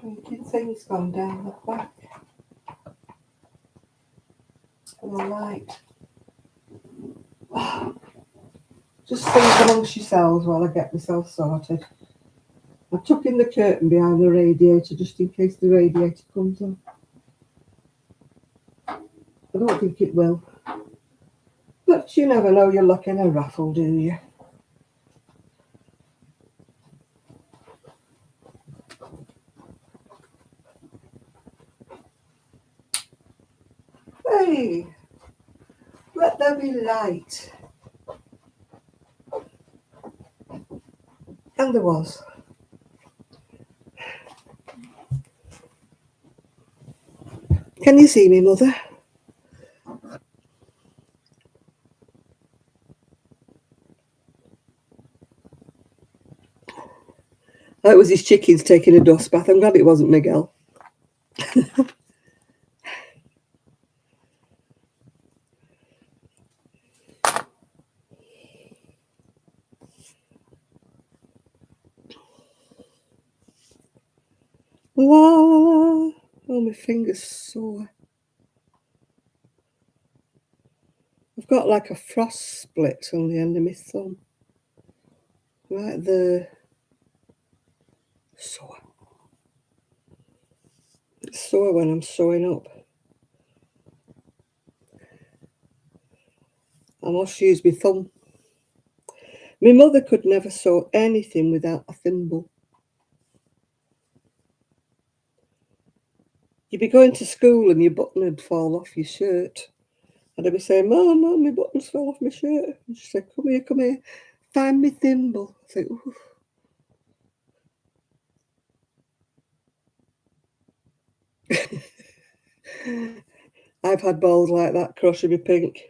blinking thing's gone down the back. And the light. Oh, just think amongst yourselves while I get myself sorted. I tuck in the curtain behind the radiator just in case the radiator comes on. I don't think it will. But you never know, you're lucky in a raffle, do you? Hey, let there be light. And there was. Can you see me, Mother? Oh, it was his chickens taking a dust bath. I'm glad it wasn't Miguel. La. Oh, my finger's sore. I've got like a frost split on the end of my thumb. Right there. Sore. It's sore when I'm sewing up. I must use my thumb. My mother could never sew anything without a thimble. You'd be going to school and your button would fall off your shirt. And I'd be saying, Mum, Mum, my buttons fell off my shirt. And she'd say, come here, find me thimble. I think, ooh. I've had balls like that crushing me pink.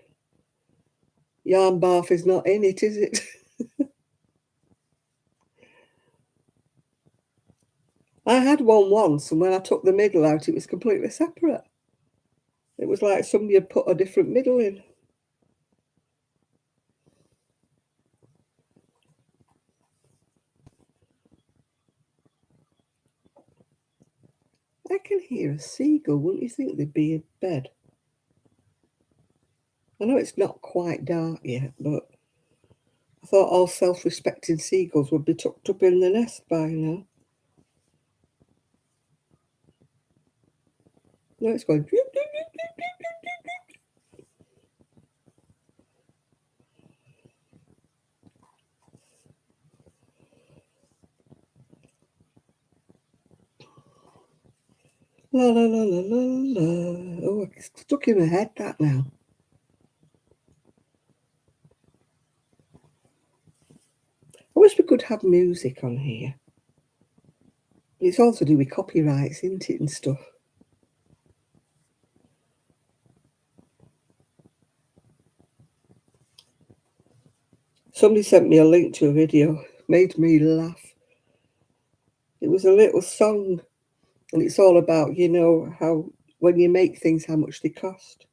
Yarn bath is not in it, is it? I had one once, and when I took the middle out, it was completely separate. It was like somebody had put a different middle in. I can hear a seagull. Wouldn't you think they'd be in bed? I know it's not quite dark yet, but I thought all self-respecting seagulls would be tucked up in the nest by now. No, it's going. La la la la la la. Oh, it's stuck in my head that now. I wish we could have music on here. It's all to do with copyrights, isn't it, and stuff. Somebody sent me a link to a video, made me laugh. It was a little song, and it's all about, how when you make things, how much they cost.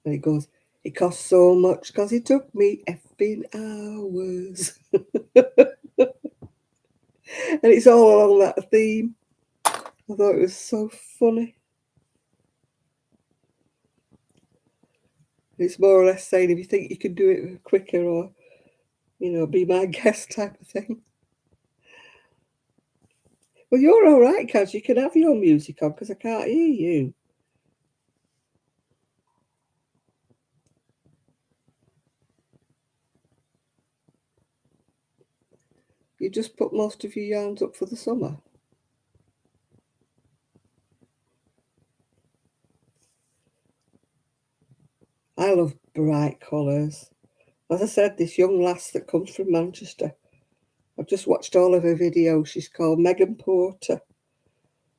And it goes, it cost so much because it took me effing hours. And it's all along that theme. I thought it was so funny. It's more or less saying if you think you can do it quicker or, be my guest type of thing. Well, you're all right, Kaz. You can have your music on because I can't hear you. You just put most of your yarns up for the summer. I love bright colours. As I said, this young lass that comes from Manchester, I've just watched all of her videos. She's called Megan Porter.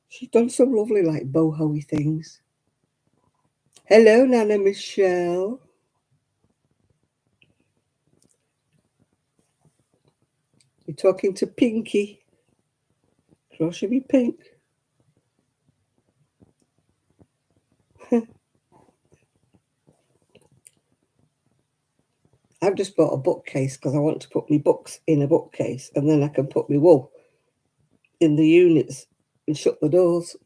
She's done some lovely, like, boho-y things. Hello, Nana Michelle. You're talking to Pinky. Crush me pink. I've just bought a bookcase because I want to put my books in a bookcase and then I can put my wool in the units and shut the doors.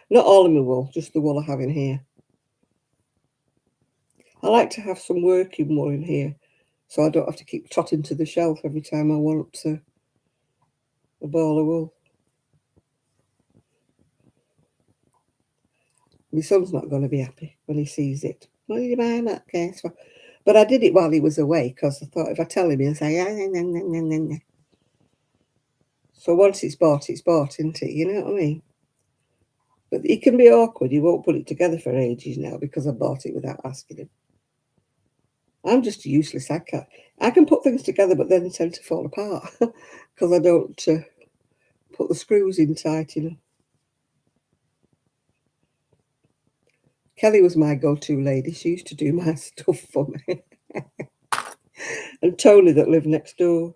Not all of my wool, just the wool I have in here. I like to have some working wool in here so I don't have to keep trotting to the shelf every time I want a ball of wool. My son's not going to be happy when he sees it. What are you buying that case for? But I did it while he was away because I thought if I tell him, he'll say, yeah, yeah, yeah, yeah, yeah. So once it's bought, isn't it? You know what I mean? But he can be awkward. He won't put it together for ages now because I bought it without asking him. I'm just useless. I can put things together, but then they tend to fall apart because I don't put the screws in tight. Kelly was my go-to lady. She used to do my stuff for me. And Tony that lived next door.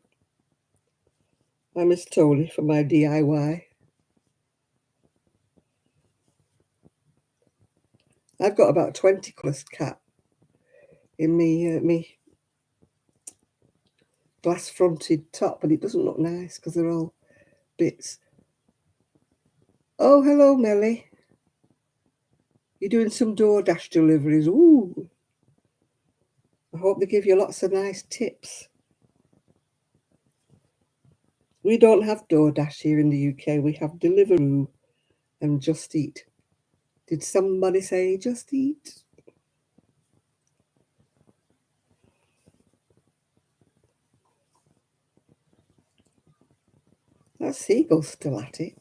I miss Tony for my DIY. I've got about 20 colours cat in me glass fronted top, and it doesn't look nice because they're all bits. Oh, hello, Melly. You're doing some DoorDash deliveries. Ooh. I hope they give you lots of nice tips. We don't have DoorDash here in the UK. We have Deliveroo and Just Eat. Did somebody say Just Eat? That seagull's still at it.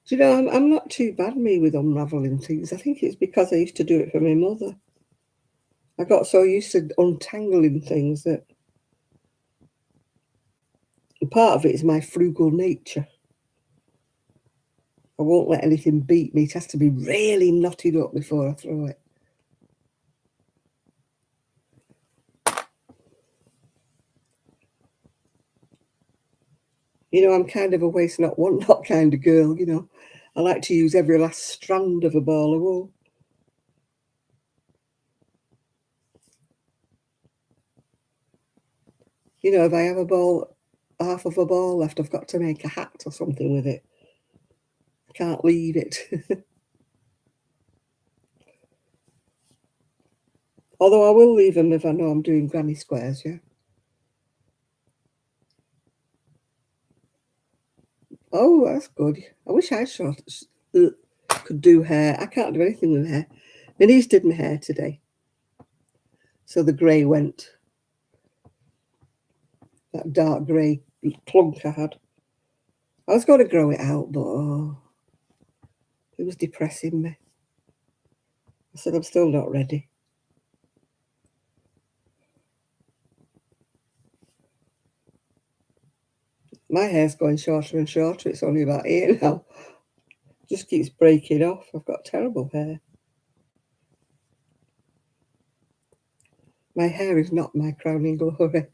Do you know, I'm not too bad, me, with unravelling things. I think it's because I used to do it for my mother. I got so used to untangling things that part of it is my frugal nature. I won't let anything beat me. It has to be really knotted up before I throw it. You know, I'm kind of a waste not, want not kind of girl, you know. I like to use every last strand of a ball of wool. You know, if I have a ball, half of a ball left, I've got to make a hat or something with it. I can't leave it. Although I will leave them if I know I'm doing granny squares, yeah. Oh, that's good. I wish I could do hair. I can't do anything with hair. My niece did my hair today. So the grey went, that dark grey clunk I had. I was going to grow it out, but oh, it was depressing me. I said, I'm still not ready. My hair's going shorter and shorter. It's only about here now. Just keeps breaking off. I've got terrible hair. My hair is not my crowning glory.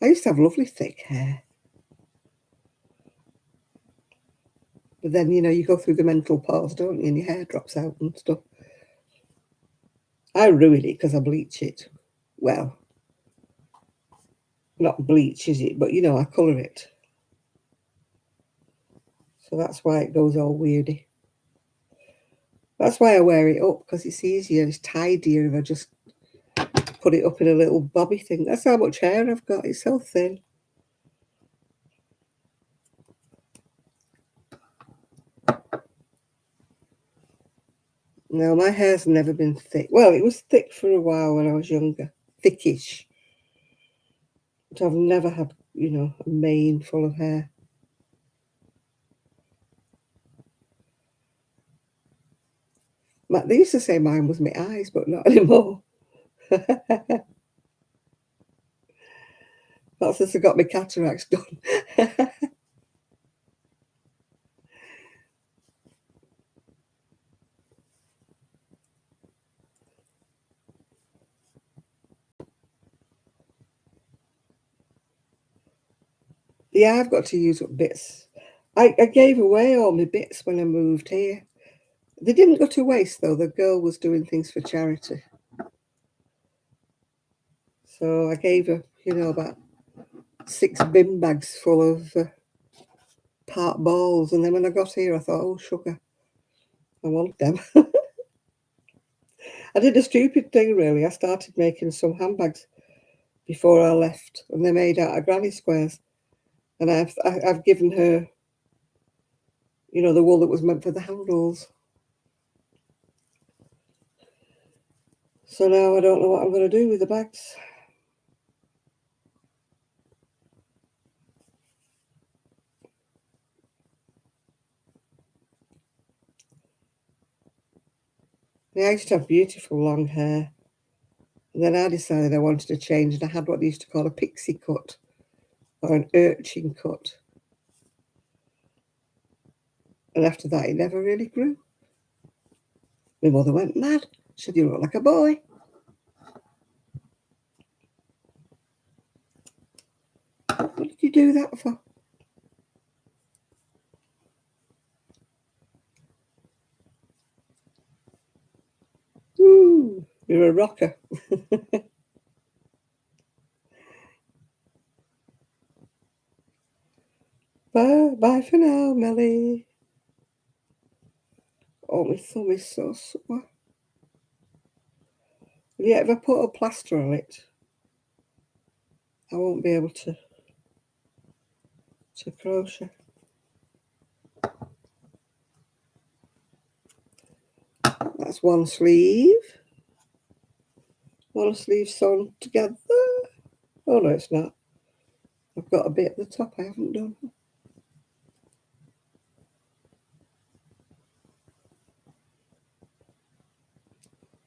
I used to have lovely thick hair. But then, you know, you go through the mental pause, don't you? And your hair drops out and stuff. I ruin it because I bleach it. Well, not bleach, is it? But, you know, I colour it. So that's why it goes all weirdy. That's why I wear it up, because it's easier, it's tidier if I just put it up in a little bobby thing. That's how much hair I've got. It's so thin. No, my hair's never been thick. Well, it was thick for a while when I was younger. Thickish. But I've never had, you know, a mane full of hair. They used to say mine was my eyes, but not anymore. That's since I got my cataracts done. Yeah, I've got to use up bits. I gave away all my bits when I moved here. They didn't go to waste, though. The girl was doing things for charity. So I gave her, you know, about 6 bin bags full of part balls. And then when I got here, I thought, oh, sugar, I want them. I did a stupid thing, really. I started making some handbags before I left, and they're made out of granny squares. And I've given her, you know, the wool that was meant for the handles. So now I don't know what I'm going to do with the bags. Yeah, I used to have beautiful long hair. And then I decided I wanted to change, and I had what they used to call a pixie cut or an urchin cut. And after that, it never really grew. My mother went mad. She said, you look like a boy. What did you do that for? Ooh, you're a rocker. Bye, bye for now, Melly. Oh, my thumb is so sore. Yeah, if I put a plaster on it, I won't be able to crochet. That's one sleeve. One sleeve sewn together. Oh no, it's not. I've got a bit at the top I haven't done.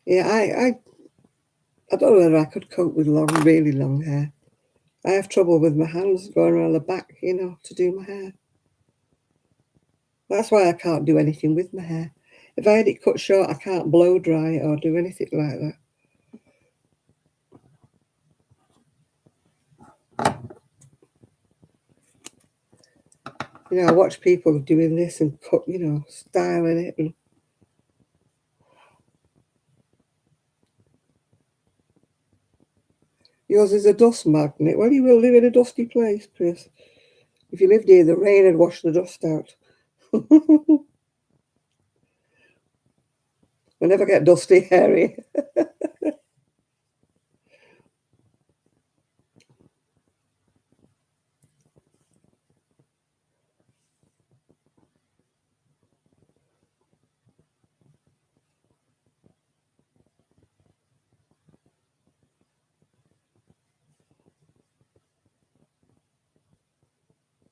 Yeah, I don't know whether I could cope with really long hair. I have trouble with my hands going around the back, to do my hair. That's why I can't do anything with my hair. If I had it cut short, I can't blow dry it or do anything like that. I watch people doing this and cut, styling it. And yours is a dust magnet. Well, you will live in a dusty place, Chris. If you lived here, the rain would wash the dust out. We never get dusty, hairy.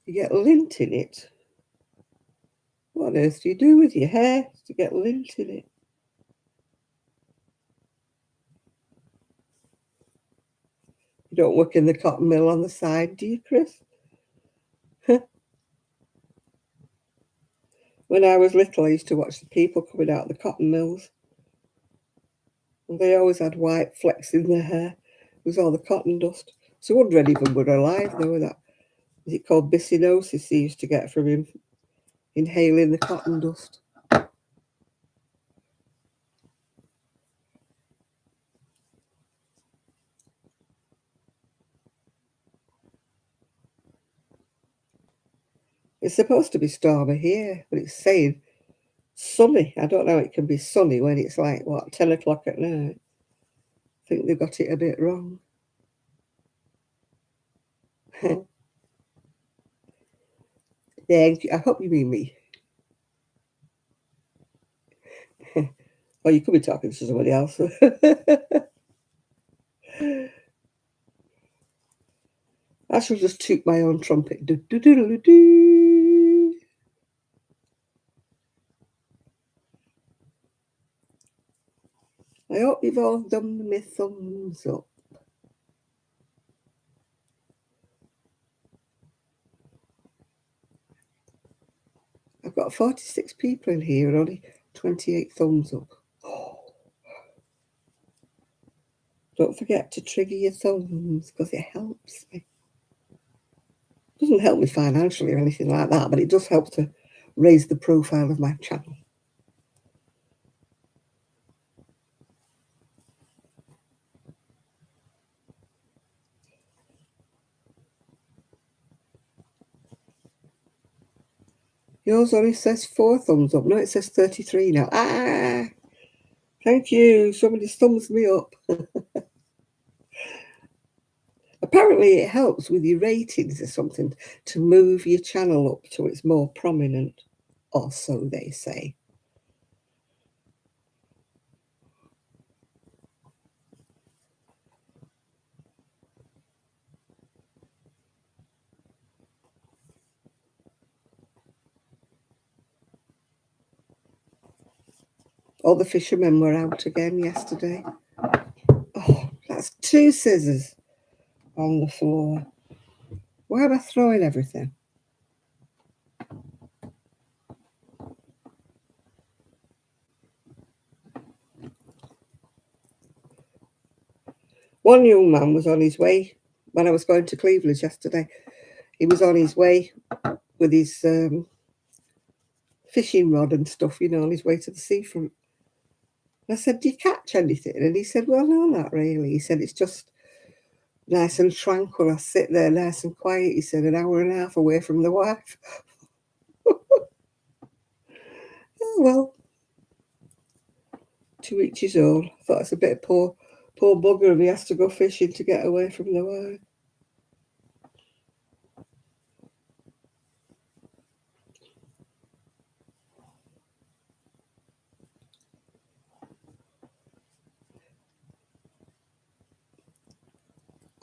You get lint in it. What on earth do you do with your hair to get lint in it? You don't work in the cotton mill on the side, do you, Chris? When I was little, I used to watch the people coming out of the cotton mills. And they always had white flecks in their hair. It was all the cotton dust. So I wonder any of them were alive, though, with that. Is it called byssinosis he used to get from him inhaling the cotton dust? It's supposed to be stormy here, but it's saying sunny. I don't know how it can be sunny when it's like, 10 o'clock at night. I think they got it a bit wrong. Thank you. I hope you mean me. Or you could be talking to somebody else. I shall just toot my own trumpet. Do, do, do, do, do. I hope you've all done my thumbs up. I've got 46 people in here and only 28 thumbs up. Oh. Don't forget to trigger your thumbs because it helps me. It doesn't help me financially or anything like that, but it does help to raise the profile of my channel. Yours only says 4 thumbs up. No, it says 33 now. Ah! Thank you. Somebody's thumbs me up. Apparently, it helps with your ratings or something to move your channel up so it's more prominent, or so they say. All the fishermen were out again yesterday. Oh, that's 2 scissors on the floor. Why am I throwing everything? One young man was on his way when I was going to Cleveland yesterday. He was on his way with his fishing rod and stuff, on his way to the seafront. I said, "Do you catch anything?" And he said, "Well, no, not really." He said, "It's just nice and tranquil. I sit there nice and quiet." He said, "an hour and a half away from the wife." Oh, well. To each his own. I thought it's a bit of poor bugger if he has to go fishing to get away from the wife.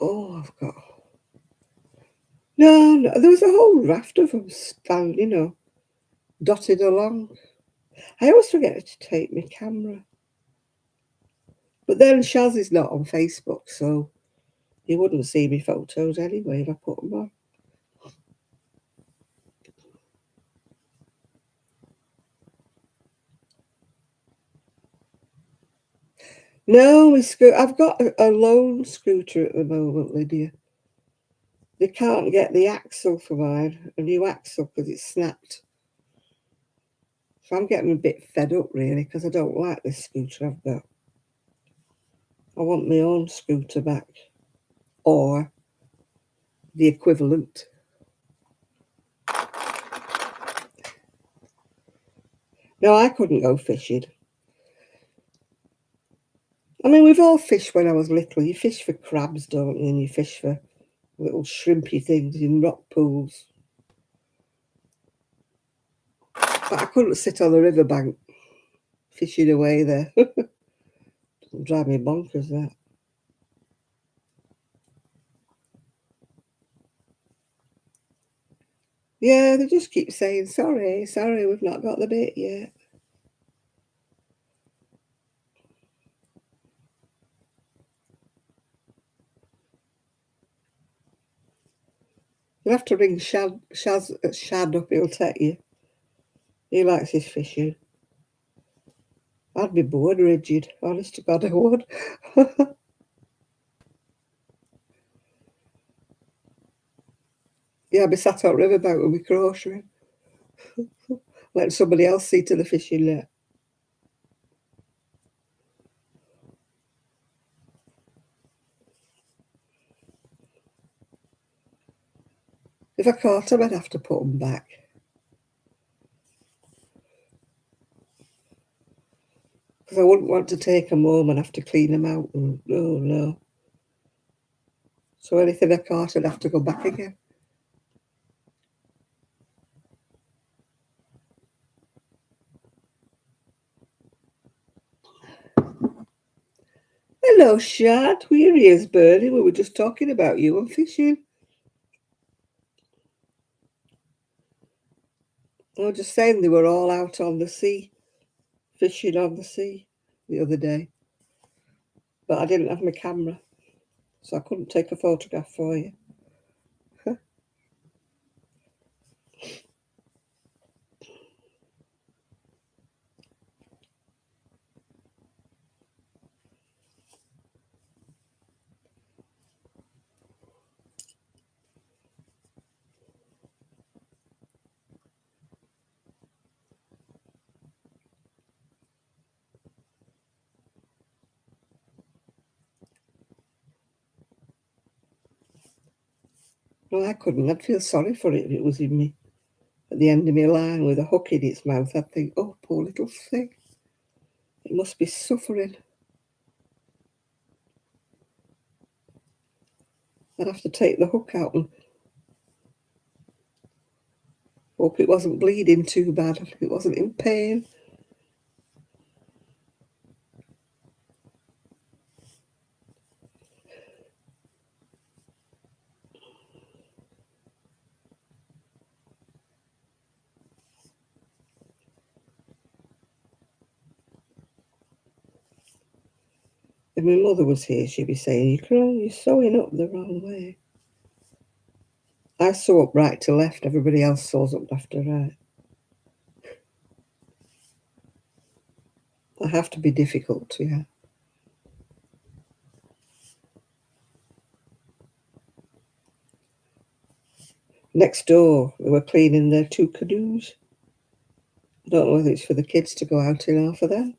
Oh, I've got... No, there was a whole raft of them dotted along. I always forget to take my camera. But then Shaz is not on Facebook, so he wouldn't see me photos anyway if I put them on. No, I've got a loan scooter at the moment, Lydia. They can't get the axle for mine, a new axle, because it's snapped. So I'm getting a bit fed up, really, because I don't like this scooter I've got. I want my own scooter back, or the equivalent. No, I couldn't go fishing. I mean, we've all fished when I was little. You fish for crabs, don't you? And you fish for little shrimpy things in rock pools. But I couldn't sit on the riverbank fishing away there. It'll drive me bonkers, that. Yeah, they just keep saying, sorry, we've not got the bait yet. You'll have to ring Shad up, he'll take you. He likes his fishing. I'd be bored rigid, honest to God I would. Yeah, I'd be sat on riverbank with my crochet, letting somebody else see to the fishing net. If I caught them, I'd have to put them back. Because I wouldn't want to take them home and have to clean them out. And, oh, no. So anything I caught, I'd have to go back again. Hello, Shad. We're ears burning. We were just talking about you and fishing. I was just saying they were all out on the sea, fishing on the sea the other day. But I didn't have my camera, so I couldn't take a photograph for you. No, I couldn't. I'd feel sorry for it if it was in me at the end of my line with a hook in its mouth. I'd think, oh, poor little thing. It must be suffering. I'd have to take the hook out and hope it wasn't bleeding too bad. It wasn't in pain. If my mother was here, she'd be saying, you're sewing up the wrong way. I sew up right to left. Everybody else sews up left to right. I have to be difficult, yeah. Next door, they were cleaning their 2 canoes. I don't know whether it's for the kids to go out in or for them.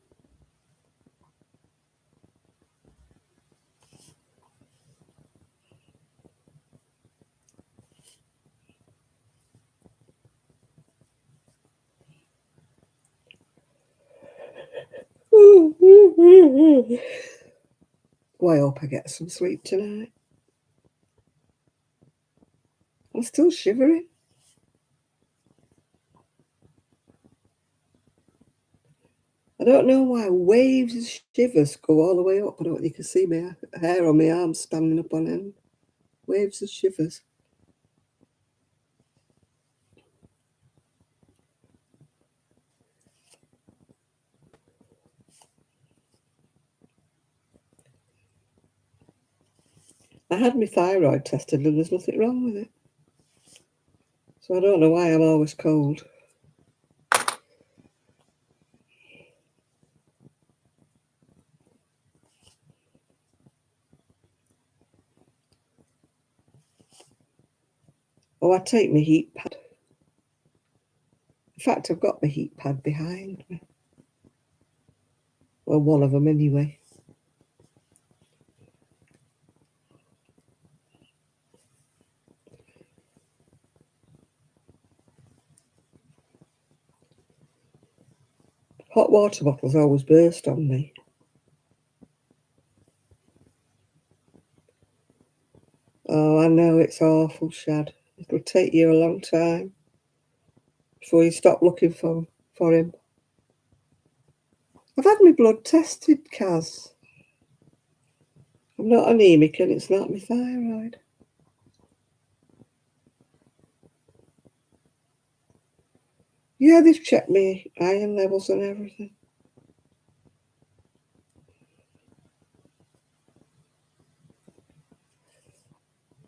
Well, I hope I get some sleep tonight. I'm still shivering. I don't know why waves of shivers go all the way up. I don't know if you can see my hair on my arm standing up on end. Waves of shivers. I had my thyroid tested and there's nothing wrong with it. So I don't know why I'm always cold. Oh, I take my heat pad. In fact, I've got my heat pad behind me. Well, one of them anyway. Hot water bottles always burst on me. Oh, I know, it's awful, Shad. It'll take you a long time before you stop looking for him. I've had my blood tested, Kaz. I'm not anemic and it's not my thyroid. Yeah, they've checked my iron levels and everything.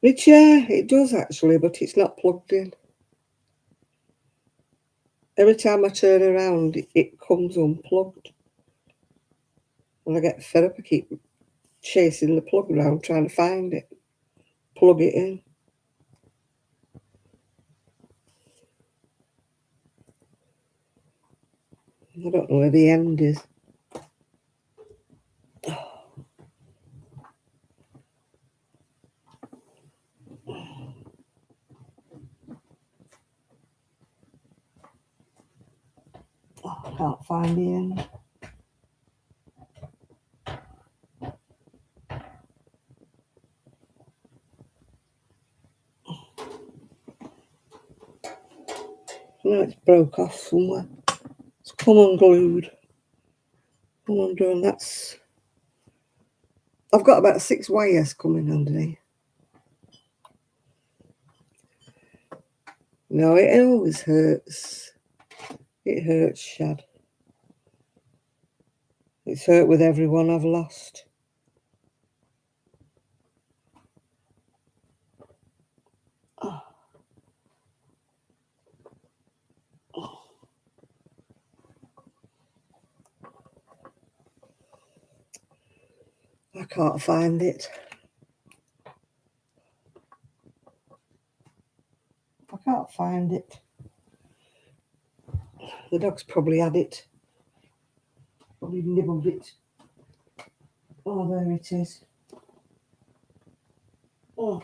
My chair, it does actually, but it's not plugged in. Every time I turn around, it comes unplugged. And I get fed up. I keep chasing the plug around, trying to find it, plug it in. I don't know where the end is. Oh, I can't find the end. No, it's broke off somewhere. It's come unglued. Come undone. That's. I've got about 6 wires coming underneath. No, it always hurts. It hurts, Shad. It's hurt with everyone I've lost. Oh. I can't find it. I can't find it. The dog's probably had it. Probably nibbled it. Oh, there it is. Oh.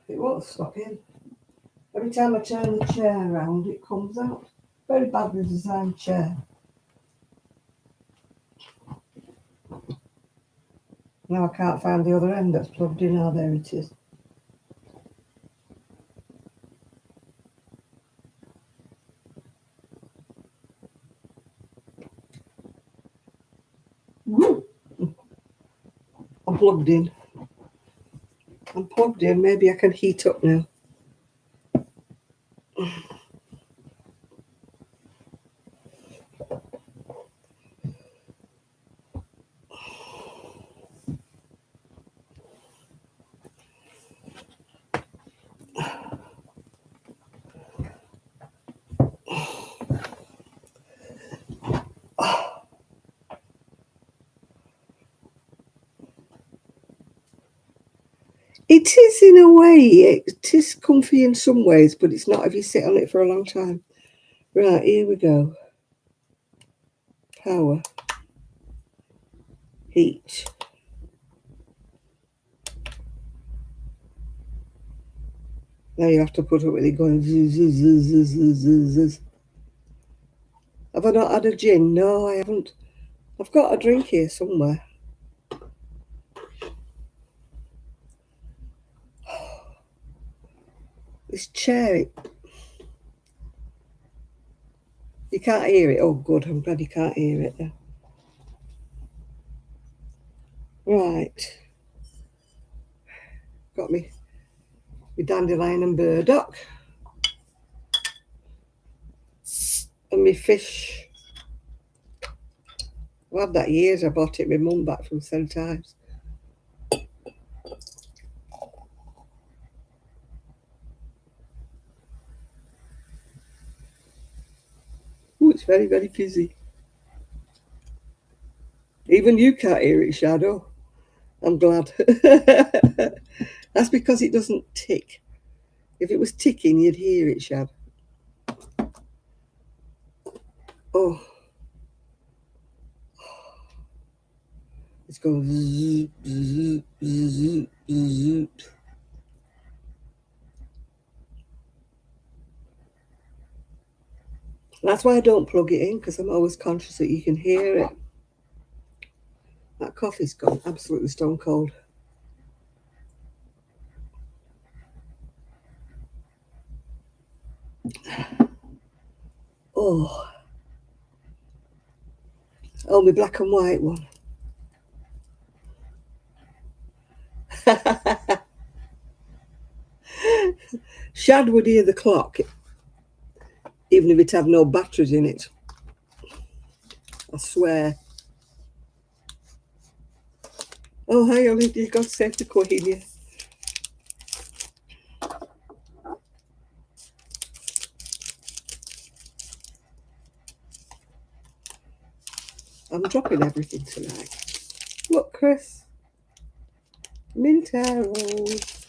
It won't stop in. Every time I turn the chair around, it comes out. Very badly designed chair. Now I can't find the other end that's plugged in. Oh, there it is. Woo! I'm plugged in. I'm plugged in. Maybe I can heat up now. It is in a way. It is comfy in some ways, but it's not if you sit on it for a long time. Right, here we go. Power. Heat. Now you have to put up with it going zzz, zzz, zzz, zzz, zzz, zzz. Have I not had a gin? No, I haven't. I've got a drink here somewhere. This chair, you can't hear it. Oh, good. I'm glad you can't hear it now. Right. Got me dandelion and burdock. And my fish. I've had that years. I bought it my mum back from St Ives. Oh, it's very, very fizzy. Even you can't hear it, Shadow. I'm glad. That's because it doesn't tick. If it was ticking, you'd hear it, Shad. Oh, it's going zzz, zzz, zzz, zzz. That's why I don't plug it in, because I'm always conscious that you can hear it. That coffee's gone absolutely stone cold. Oh, my black and white one. Shad would hear the clock, even if it had no batteries in it. I swear. Oh, hi, Olivia. God save the Queen. Yeah. I'm dropping everything tonight. Look, Chris. Mint arrows.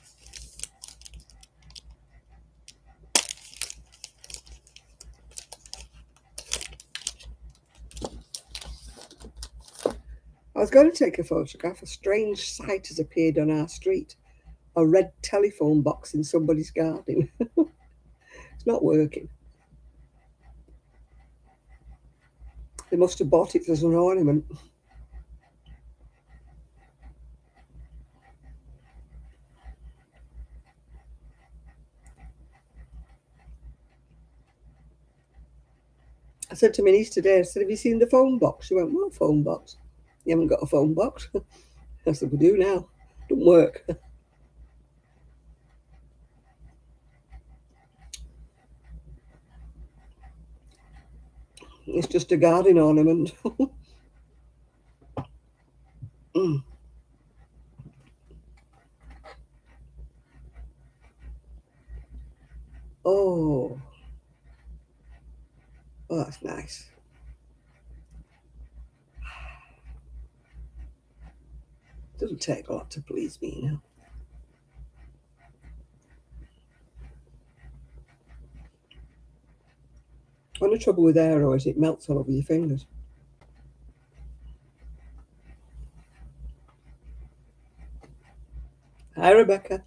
I was going to take a photograph. A strange sight has appeared on our street. A red telephone box in somebody's garden. It's not working. They must have bought it as an ornament. I said to my niece today, I said, have you seen the phone box? She went, what phone box? You haven't got a phone box? I said, we do now. Don't work. It's just a garden ornament. Mm. Oh, that's nice. Doesn't take a lot to please me, you know. Only trouble with aero is it melts all over your fingers. Hi, Rebecca.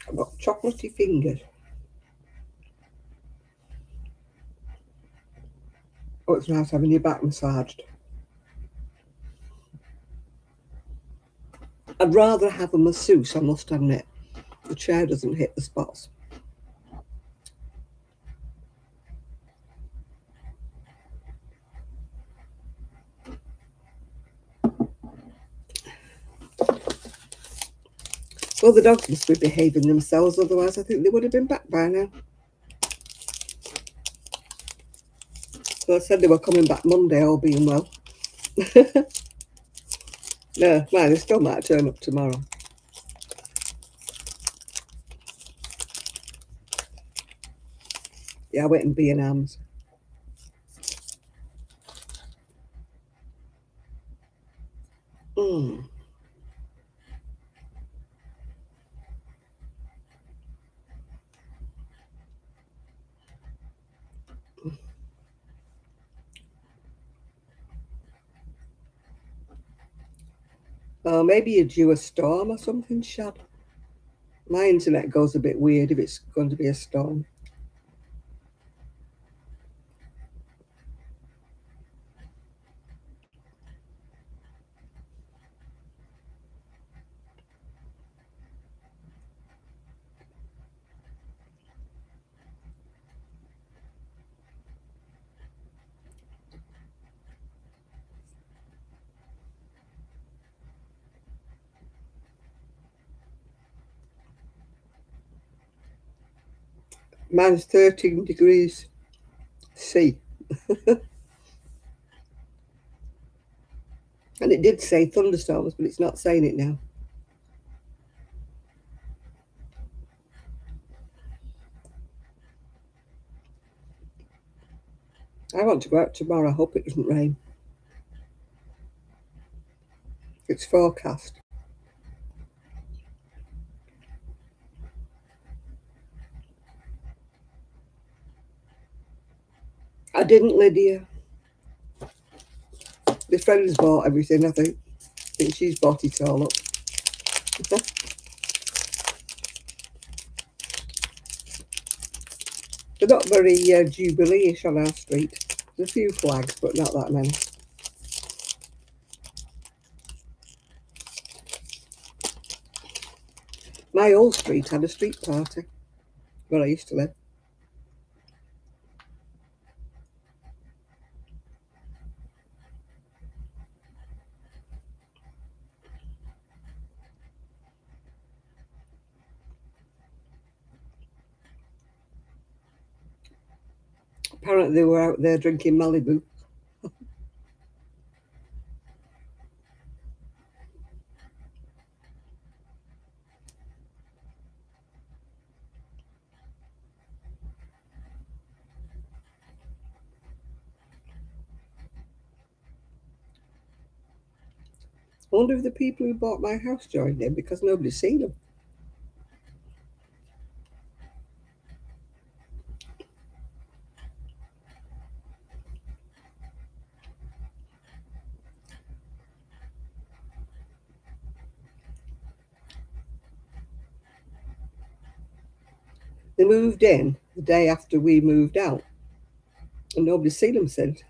I've got chocolatey fingers. Oh, it's nice having your back massaged. I'd rather have a masseuse, I must admit. The chair doesn't hit the spots. Well, the dogs must be behaving themselves, otherwise I think they would have been back by now. So I said they were coming back Monday, all being well. No, they still might turn up tomorrow. Yeah, I went and B&M's. Mm. Oh, maybe you're due a storm or something, Shad. My internet goes a bit weird if it's going to be a storm. Mine's 13 degrees C. And it did say thunderstorms, but it's not saying it now. I want to go out tomorrow. I hope it doesn't rain. It's forecast. I didn't, Lydia. The friend's bought everything, I think. I think she's bought it all up. They're not very jubilee-ish on our street. There's a few flags, but not that many. My old street had a street party where I used to live. Apparently they were out there drinking Malibu. I wonder if the people who bought my house joined in because nobody's seen them. They moved in the day after we moved out, and nobody's seen them since.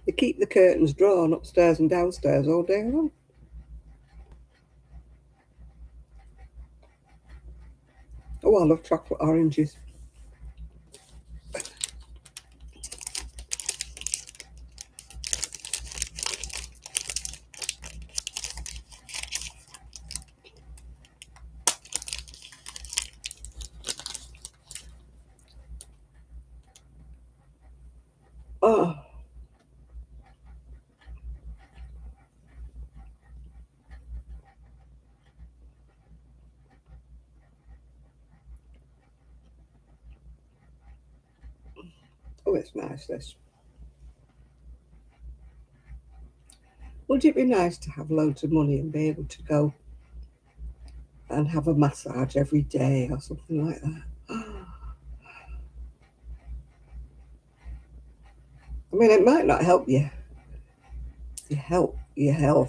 They keep the curtains drawn upstairs and downstairs all day long. Oh, I love chocolate oranges. Oh, oh, it's nice, this. Would it be nice to have loads of money and be able to go and have a massage every day or something like that? I mean, it might not help your health.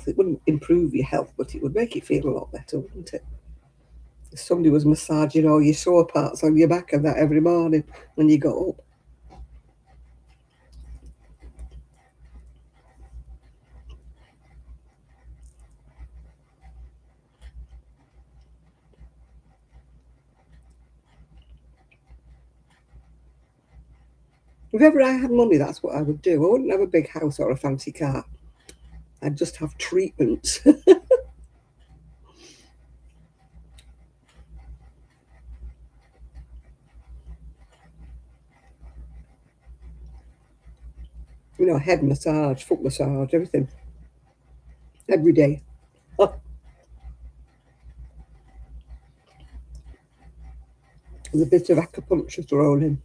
It wouldn't improve your health, but it would make you feel a lot better, wouldn't it? If somebody was massaging all your sore parts on your back and that every morning when you got up. If ever I had money, that's what I would do. I wouldn't have a big house or a fancy car. I'd just have treatments. Head massage, foot massage, everything. Every day. Oh, with a bit of acupuncture thrown in.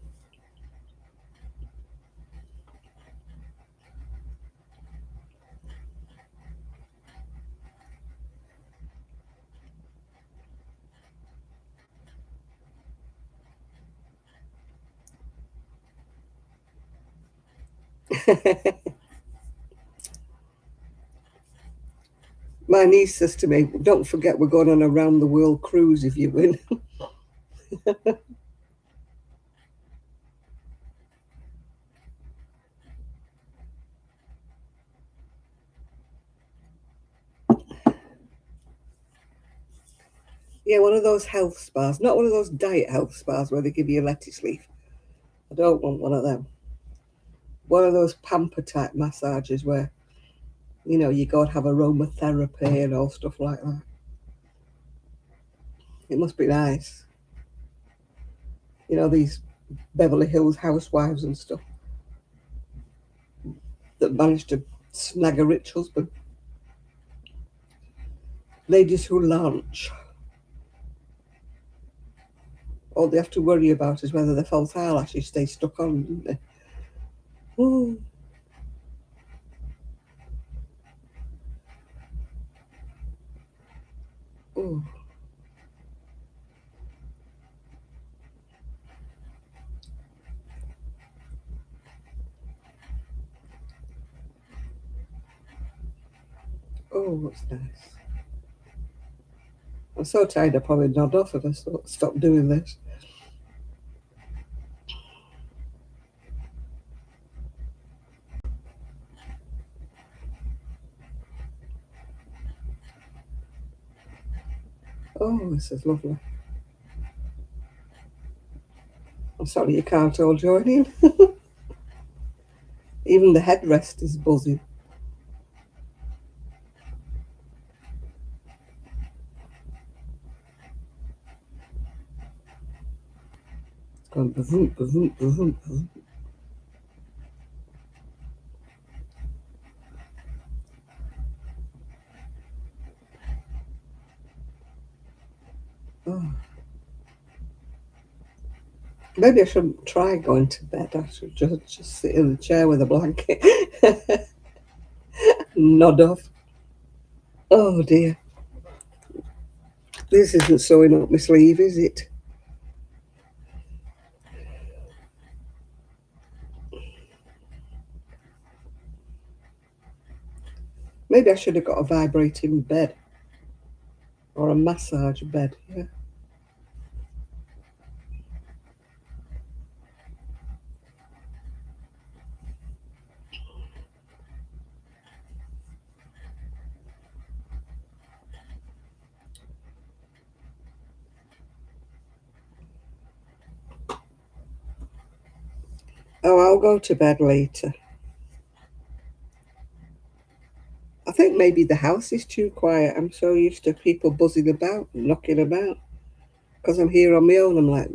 My niece says to me, "Don't forget we're going on a round the world cruise if you win." Yeah, one of those health spas, not one of those diet health spas where they give you a lettuce leaf. I don't want one of them. One of those pamper type massages where, you go and have aromatherapy and all stuff like that. It must be nice. These Beverly Hills housewives and stuff that manage to snag a rich husband. Ladies who launch. All they have to worry about is whether the false eyelashes stay stuck on, don't they? Oh, oh, oh, that's nice. I'm so tired I'll probably nod off if I stop doing this. Oh, this is lovely. I'm sorry you can't all join in. Even the headrest is buzzing. It's going ba-vroom, ba-vroom, ba-vroom, ba-vroom. Oh. Maybe I shouldn't try going to bed. I should just sit in the chair with a blanket. Nod off. Oh dear. This isn't sewing up my sleeve, is it? Maybe I should have got a vibrating bed or a massage bed. Yeah. Oh, I'll go to bed later. I think maybe the house is too quiet. I'm so used to people buzzing about, knocking about. Because I'm here on my own, I'm like,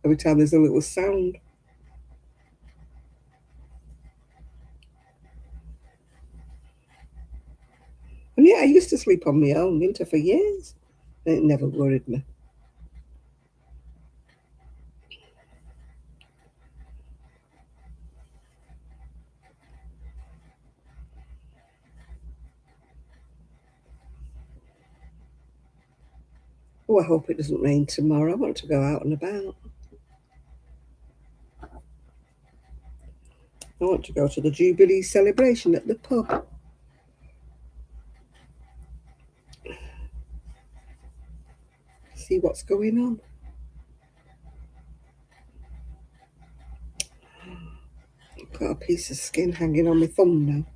every time there's a little sound. And yeah, I used to sleep on my own, winter for years. And it never worried me. Oh, I hope it doesn't rain tomorrow. I want to go out and about. I want to go to the Jubilee celebration at the pub. See what's going on. I've got a piece of skin hanging on my thumb now.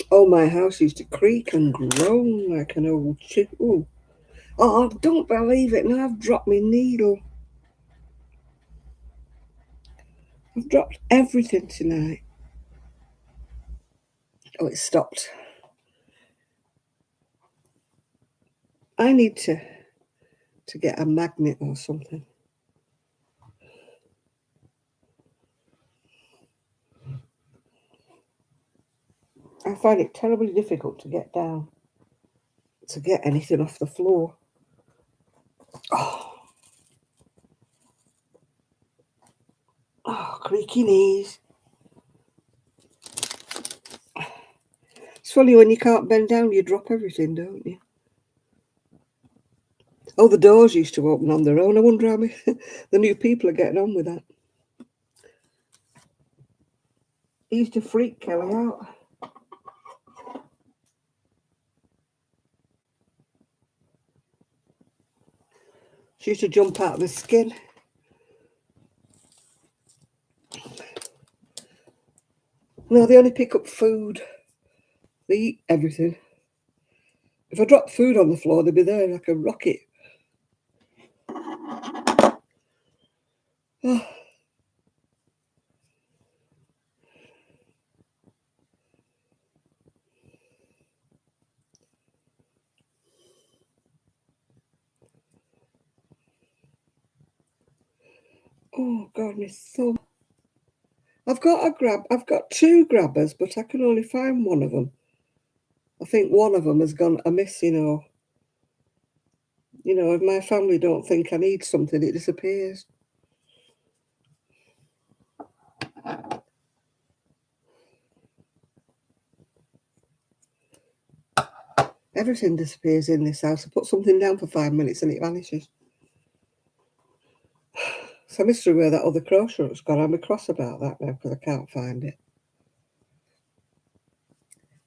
Oh, my house used to creak and groan like an old chip. Oh, I don't believe it. Now I've dropped my needle. I've dropped everything tonight. Oh, it stopped. I need to get a magnet or something. I find it terribly difficult to get down, to get anything off the floor. Oh, oh, creaky knees. It's funny when you can't bend down, you drop everything, don't you? Oh, the doors used to open on their own. I wonder how the new people are getting on with that. It used to freak Kelly out. She used to jump out of the skin. No, they only pick up food. They eat everything. If I dropped food on the floor, they'd be there like a rocket. Oh, oh God, my thumb. I've got two grabbers, but I can only find one of them. I think one of them has gone amiss, if my family don't think I need something, it disappears. Everything disappears in this house. I put something down for 5 minutes and it vanishes. So I mystery where that other crocheter's gone. I'm cross about that now because I can't find it.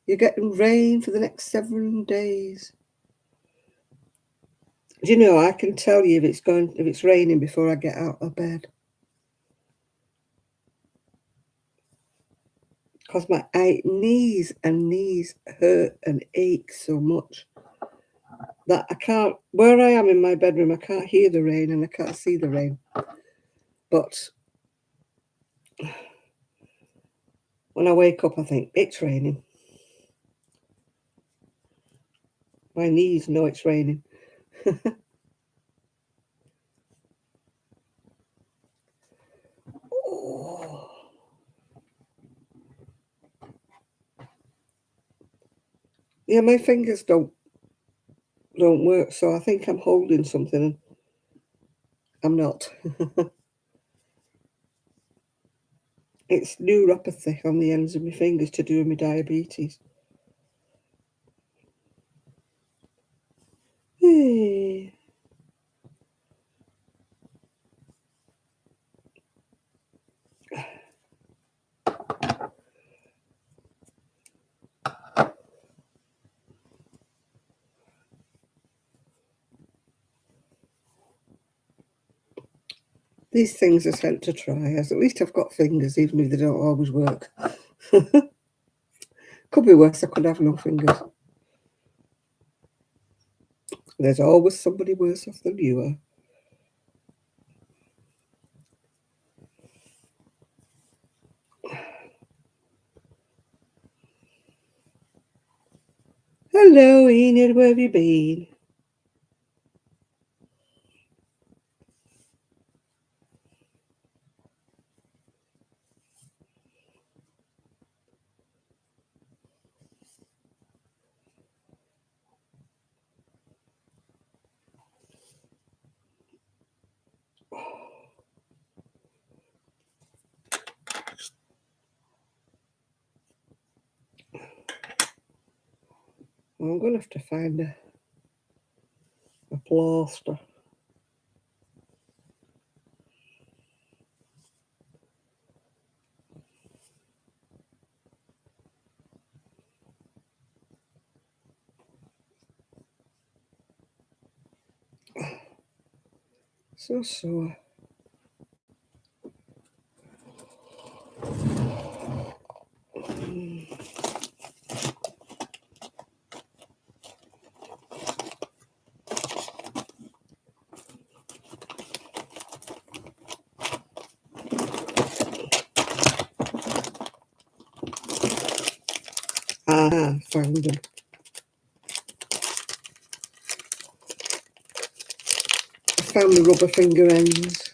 You're getting rain for the next 7 days. Do you know, I can tell you if it's raining before I get out of bed. Because my knees hurt and ache so much that I can't, where I am in my bedroom, I can't hear the rain and I can't see the rain. But when I wake up, I think, it's raining. My knees know it's raining. Oh. Yeah, my fingers don't work, so I think I'm holding something and I'm not. It's neuropathy on the ends of my fingers to do with my diabetes. Hey. These things are sent to try us. At least I've got fingers, even if they don't always work. Could be worse, I could have no fingers. There's always somebody worse off than you are. Hello, Enid, where have you been? Well, I'm going to have to find a plaster. So sore. Ah, found them. I found the rubber finger ends.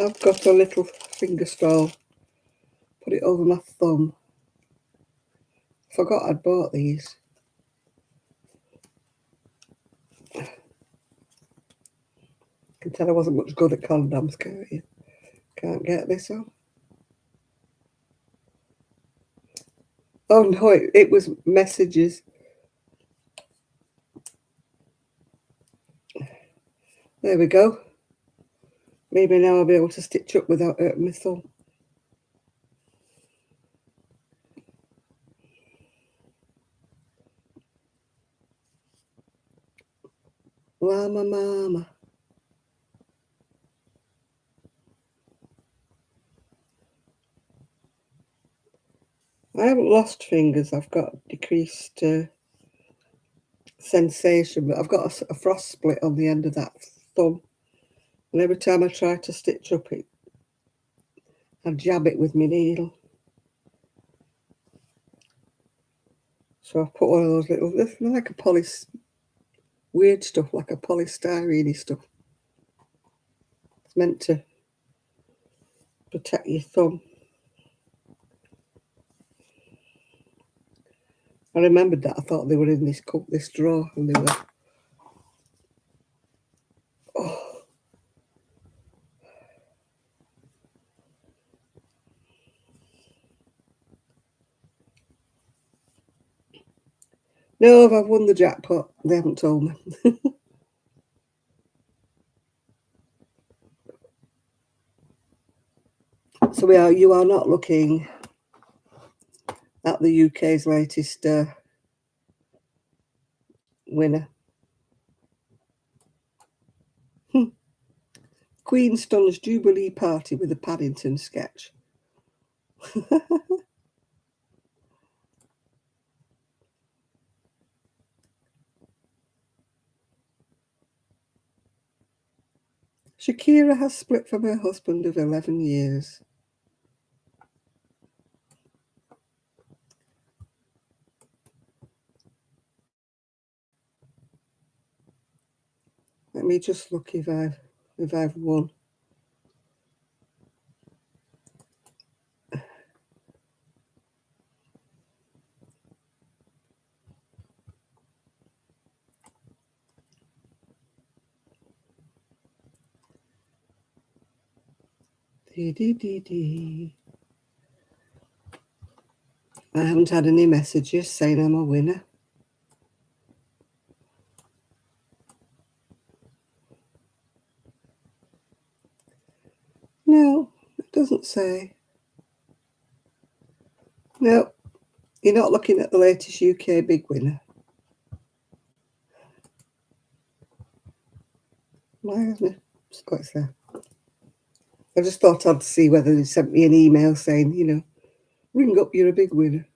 I've got a little finger stall. Put it over my thumb. Forgot I'd bought these. Can tell I wasn't much good at condoms, can't you? Can't get this on. Oh no, it was messages. There we go. Maybe now I'll be able to stitch up without hurting my thumb. Llama mama. I haven't lost fingers. I've got decreased sensation, but I've got a frost split on the end of that thumb. And every time I try to stitch up it, I jab it with my needle. So I've put one of those little, like a weird stuff, like a polystyrene stuff. It's meant to protect your thumb. I remembered that. I thought they were in this drawer, and they were. Oh. No, I've won the jackpot. They haven't told me. So you are not looking at the UK's latest winner. Queen stuns Jubilee party with a Paddington sketch. Shakira has split from her husband of 11 years. Let me just look if I've won. I haven't had any messages saying I'm a winner. No, it doesn't say. No, you're not looking at the latest UK big winner. Why hasn't it? Oh, it's there. I just thought I'd see whether they sent me an email saying, ring up, you're a big winner.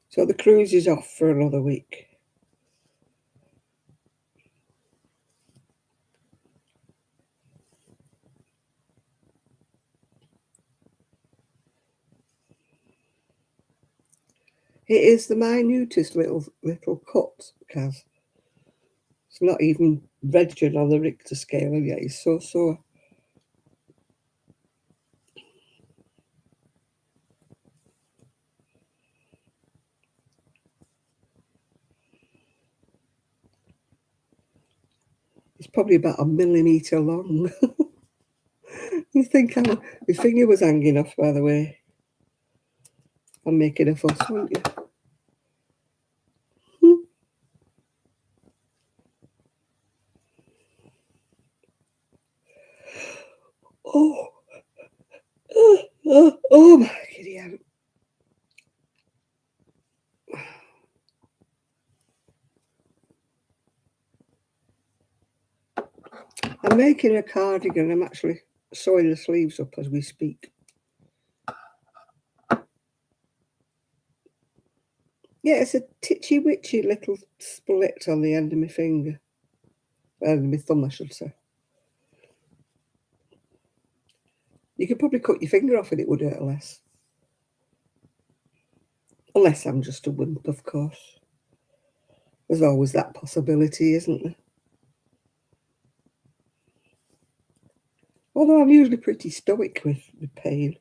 So the cruise is off for another week. It is the minutest little cut, Kaz. It's not even registered on the Richter scale, and yet it's so sore. It's probably about 1 millimetre long. You think my finger was hanging off, by the way. I'm making a fuss, won't you? Oh my giddy aunt. I'm making a cardigan. I'm actually sewing the sleeves up as we speak. Yeah, it's a titchy witchy little split on the end of my finger. My thumb, I should say. You could probably cut your finger off and it would hurt less. Unless I'm just a wimp, of course. There's always that possibility, isn't there? Although I'm usually pretty stoic with pain.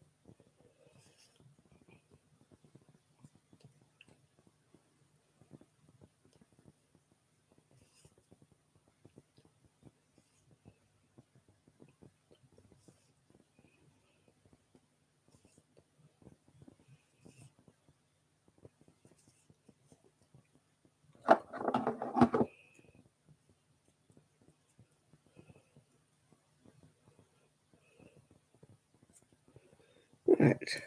Right.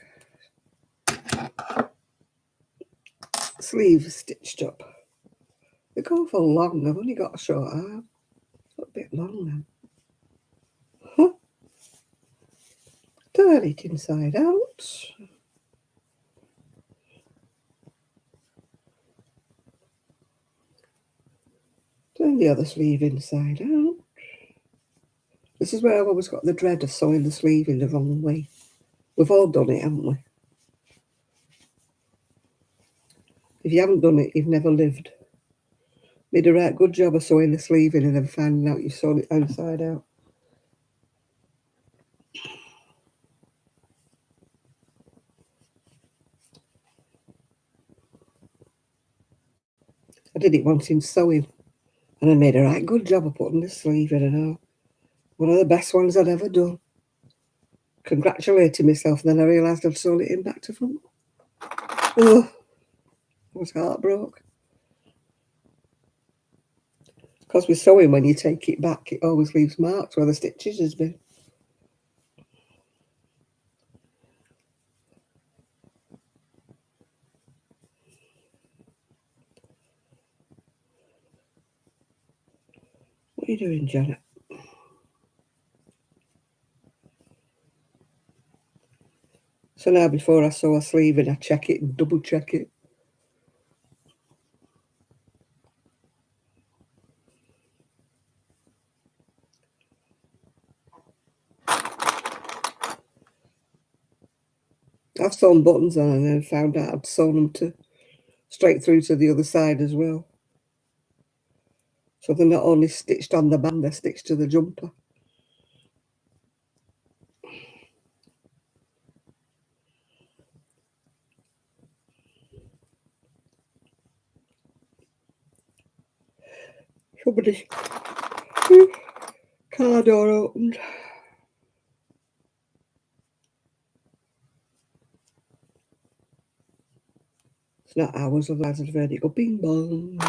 Sleeve stitched up. They go for long. I've only got a short arm. A bit long then. Huh. Turn it inside out. Turn the other sleeve inside out. This is where I've always got the dread of sewing the sleeve in the wrong way. We've all done it, haven't we? If you haven't done it, you've never lived. Made a right good job of sewing the sleeve in and then finding out you've sewn it inside out. I did it once in sewing, and I made a right good job of putting the sleeve in and out. One of the best ones I'd ever done. Congratulating myself, and then I realised I'd sewn it in back to front. Oh, I was heartbroken. Because with sewing, when you take it back, it always leaves marks where the stitches has been. What are you doing, Janet? So now before I sew a sleeve in, I check it and double check it. I've sewn buttons on and then found out I'd sewn them to straight through to the other side as well. So they're not only stitched on the band, they're stitched to the jumper. Somebody's car door opened. It's not ours, otherwise I'd have heard it go bing bong.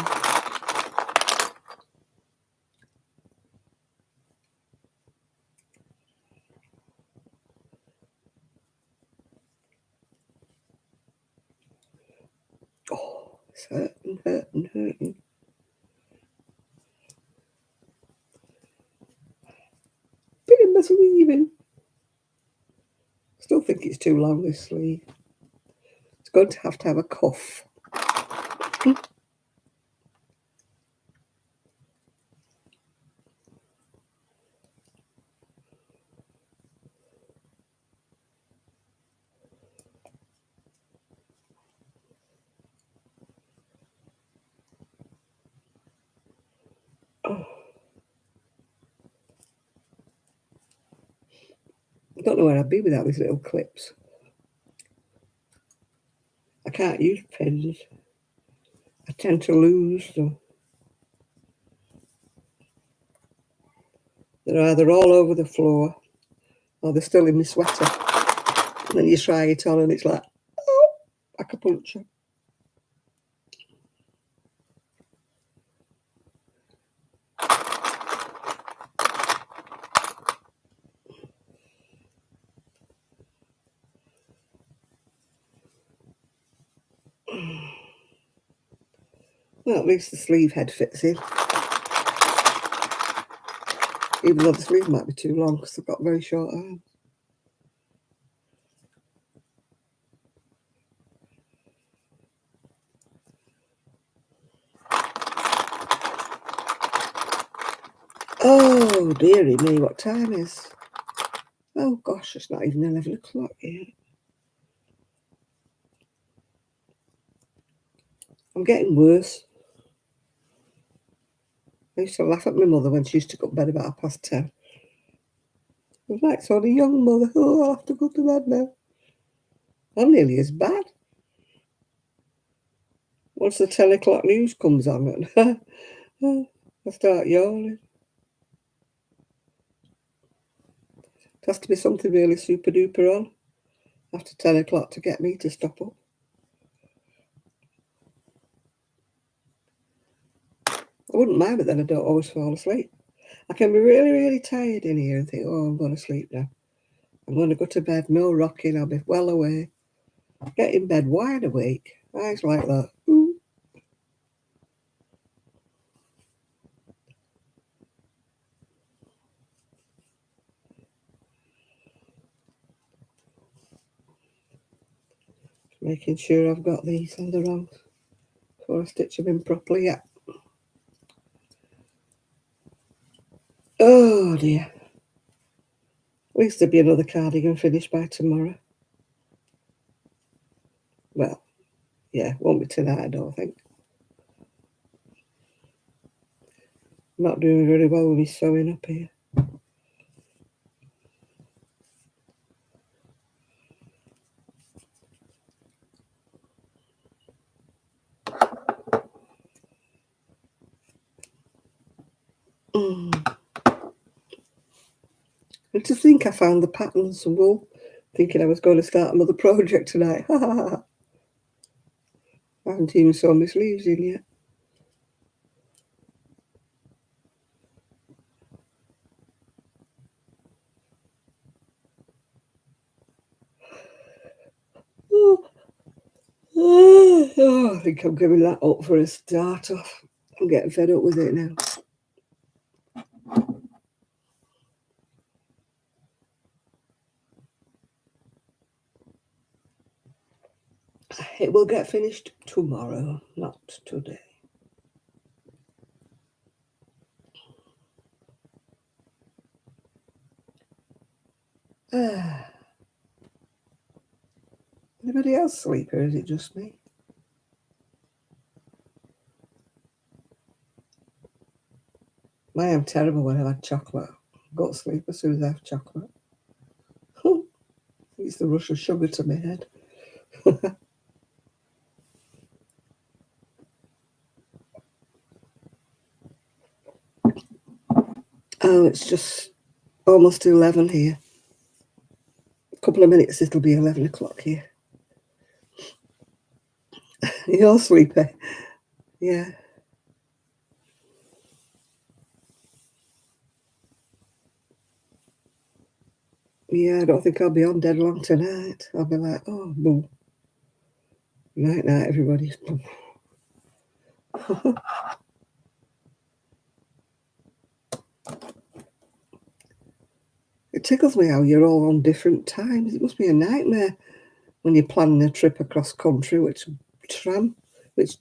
Oh, it's hurting, hurting, hurting. Putting my sleeve in. Still think it's too long, this sleeve. It's going to have a cuff. Oh. I don't know where I'd be without these little clips. I can't use pins. I tend to lose them. They're either all over the floor or they're still in my sweater. And then you try it on and it's like, oh, acupuncture. Well, at least the sleeve head fits in. Even though the sleeve might be too long because I've got very short arms. Oh, dearie me, what time is? Oh, gosh, it's not even 11 o'clock yet. I'm getting worse. I used to laugh at my mother when she used to go to bed about 10:30. I was like, so the young mother, oh, I'll have to go to bed now. I'm nearly as bad. Once the 10 o'clock news comes on, and I start yawning. It has to be something really super duper on after 10 o'clock to get me to stop up. I wouldn't mind, but then I don't always fall asleep. I can be really, really tired in here and think, oh, I'm going to sleep now. I'm going to go to bed, no rocking, I'll be well away. Get in bed wide awake, eyes like that. Ooh. Making sure I've got these on the wrong before I stitch them in properly. Yeah. Oh dear. At least there'll be another cardigan finished by tomorrow. Well, yeah, won't be tonight, I don't think. I'm not doing very well with me sewing up here. And to think I found the patterns and wool, thinking I was going to start another project tonight. I haven't even sewn my sleeves in yet. Oh, I think I'm giving that up for a start off. I'm getting fed up with it now. It will get finished tomorrow, not today. Anybody else sleep, or is it just me? I am terrible when I've had chocolate. I go to sleep as soon as I have chocolate. It's the rush of sugar to my head. Oh, it's just almost 11 here. A couple of minutes, it'll be 11 o'clock here. You're sleepy? Yeah. Yeah, I don't think I'll be on dead long tonight. I'll be like, oh, boom. Night, night, everybody. It tickles me how you're all on different times. It must be a nightmare when you're planning a trip across country, which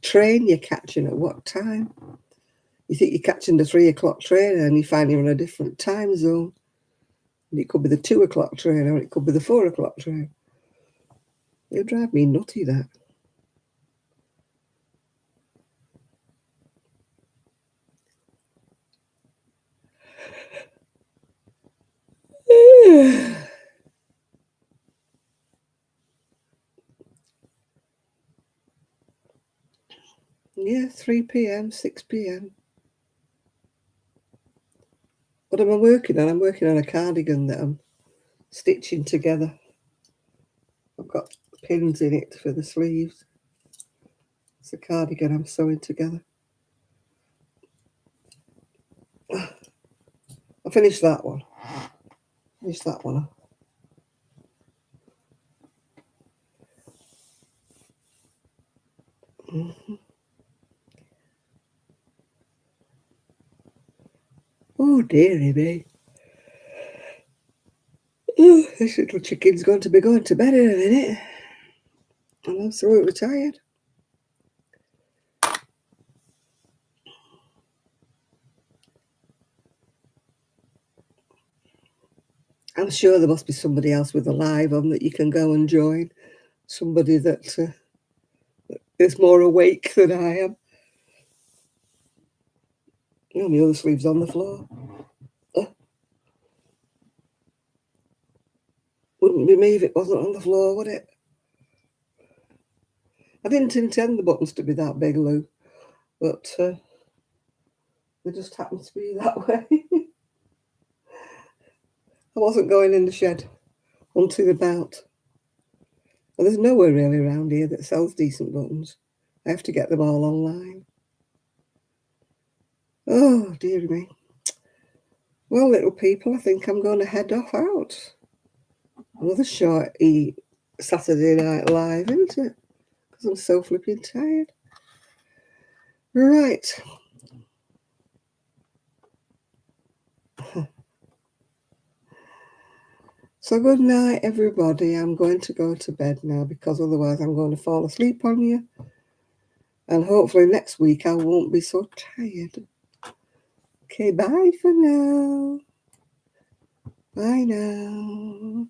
train you're catching at what time. You think you're catching the 3 o'clock train and you find you're in a different time zone. And it could be the 2 o'clock train or it could be the 4 o'clock train. It'll drive me nutty, that. Yeah, 3 p.m., 6 p.m. What am I working on? I'm working on a cardigan that I'm stitching together. I've got pins in it for the sleeves. It's a cardigan I'm sewing together. I finished that one. Finished that one. Mm-hmm. Oh, dearie me. Oh, this little chicken's going to be going to bed in a minute. I'm absolutely tired. I'm sure there must be somebody else with a live on that you can go and join. Somebody that is more awake than I am. You know, my other sleeve's on the floor. Wouldn't be me if it wasn't on the floor, would it? I didn't intend the buttons to be that big, Lou, but they just happened to be that way. I wasn't going in the shed until about. Well, there's nowhere really around here that sells decent buttons. I have to get them all online. Oh, dear me. Well, little people, I think I'm going to head off out. Another short Saturday Night Live, isn't it? Because I'm so flipping tired. Right. So good night, everybody. I'm going to go to bed now because otherwise I'm going to fall asleep on you. And hopefully next week I won't be so tired. Okay, bye for now. Bye now.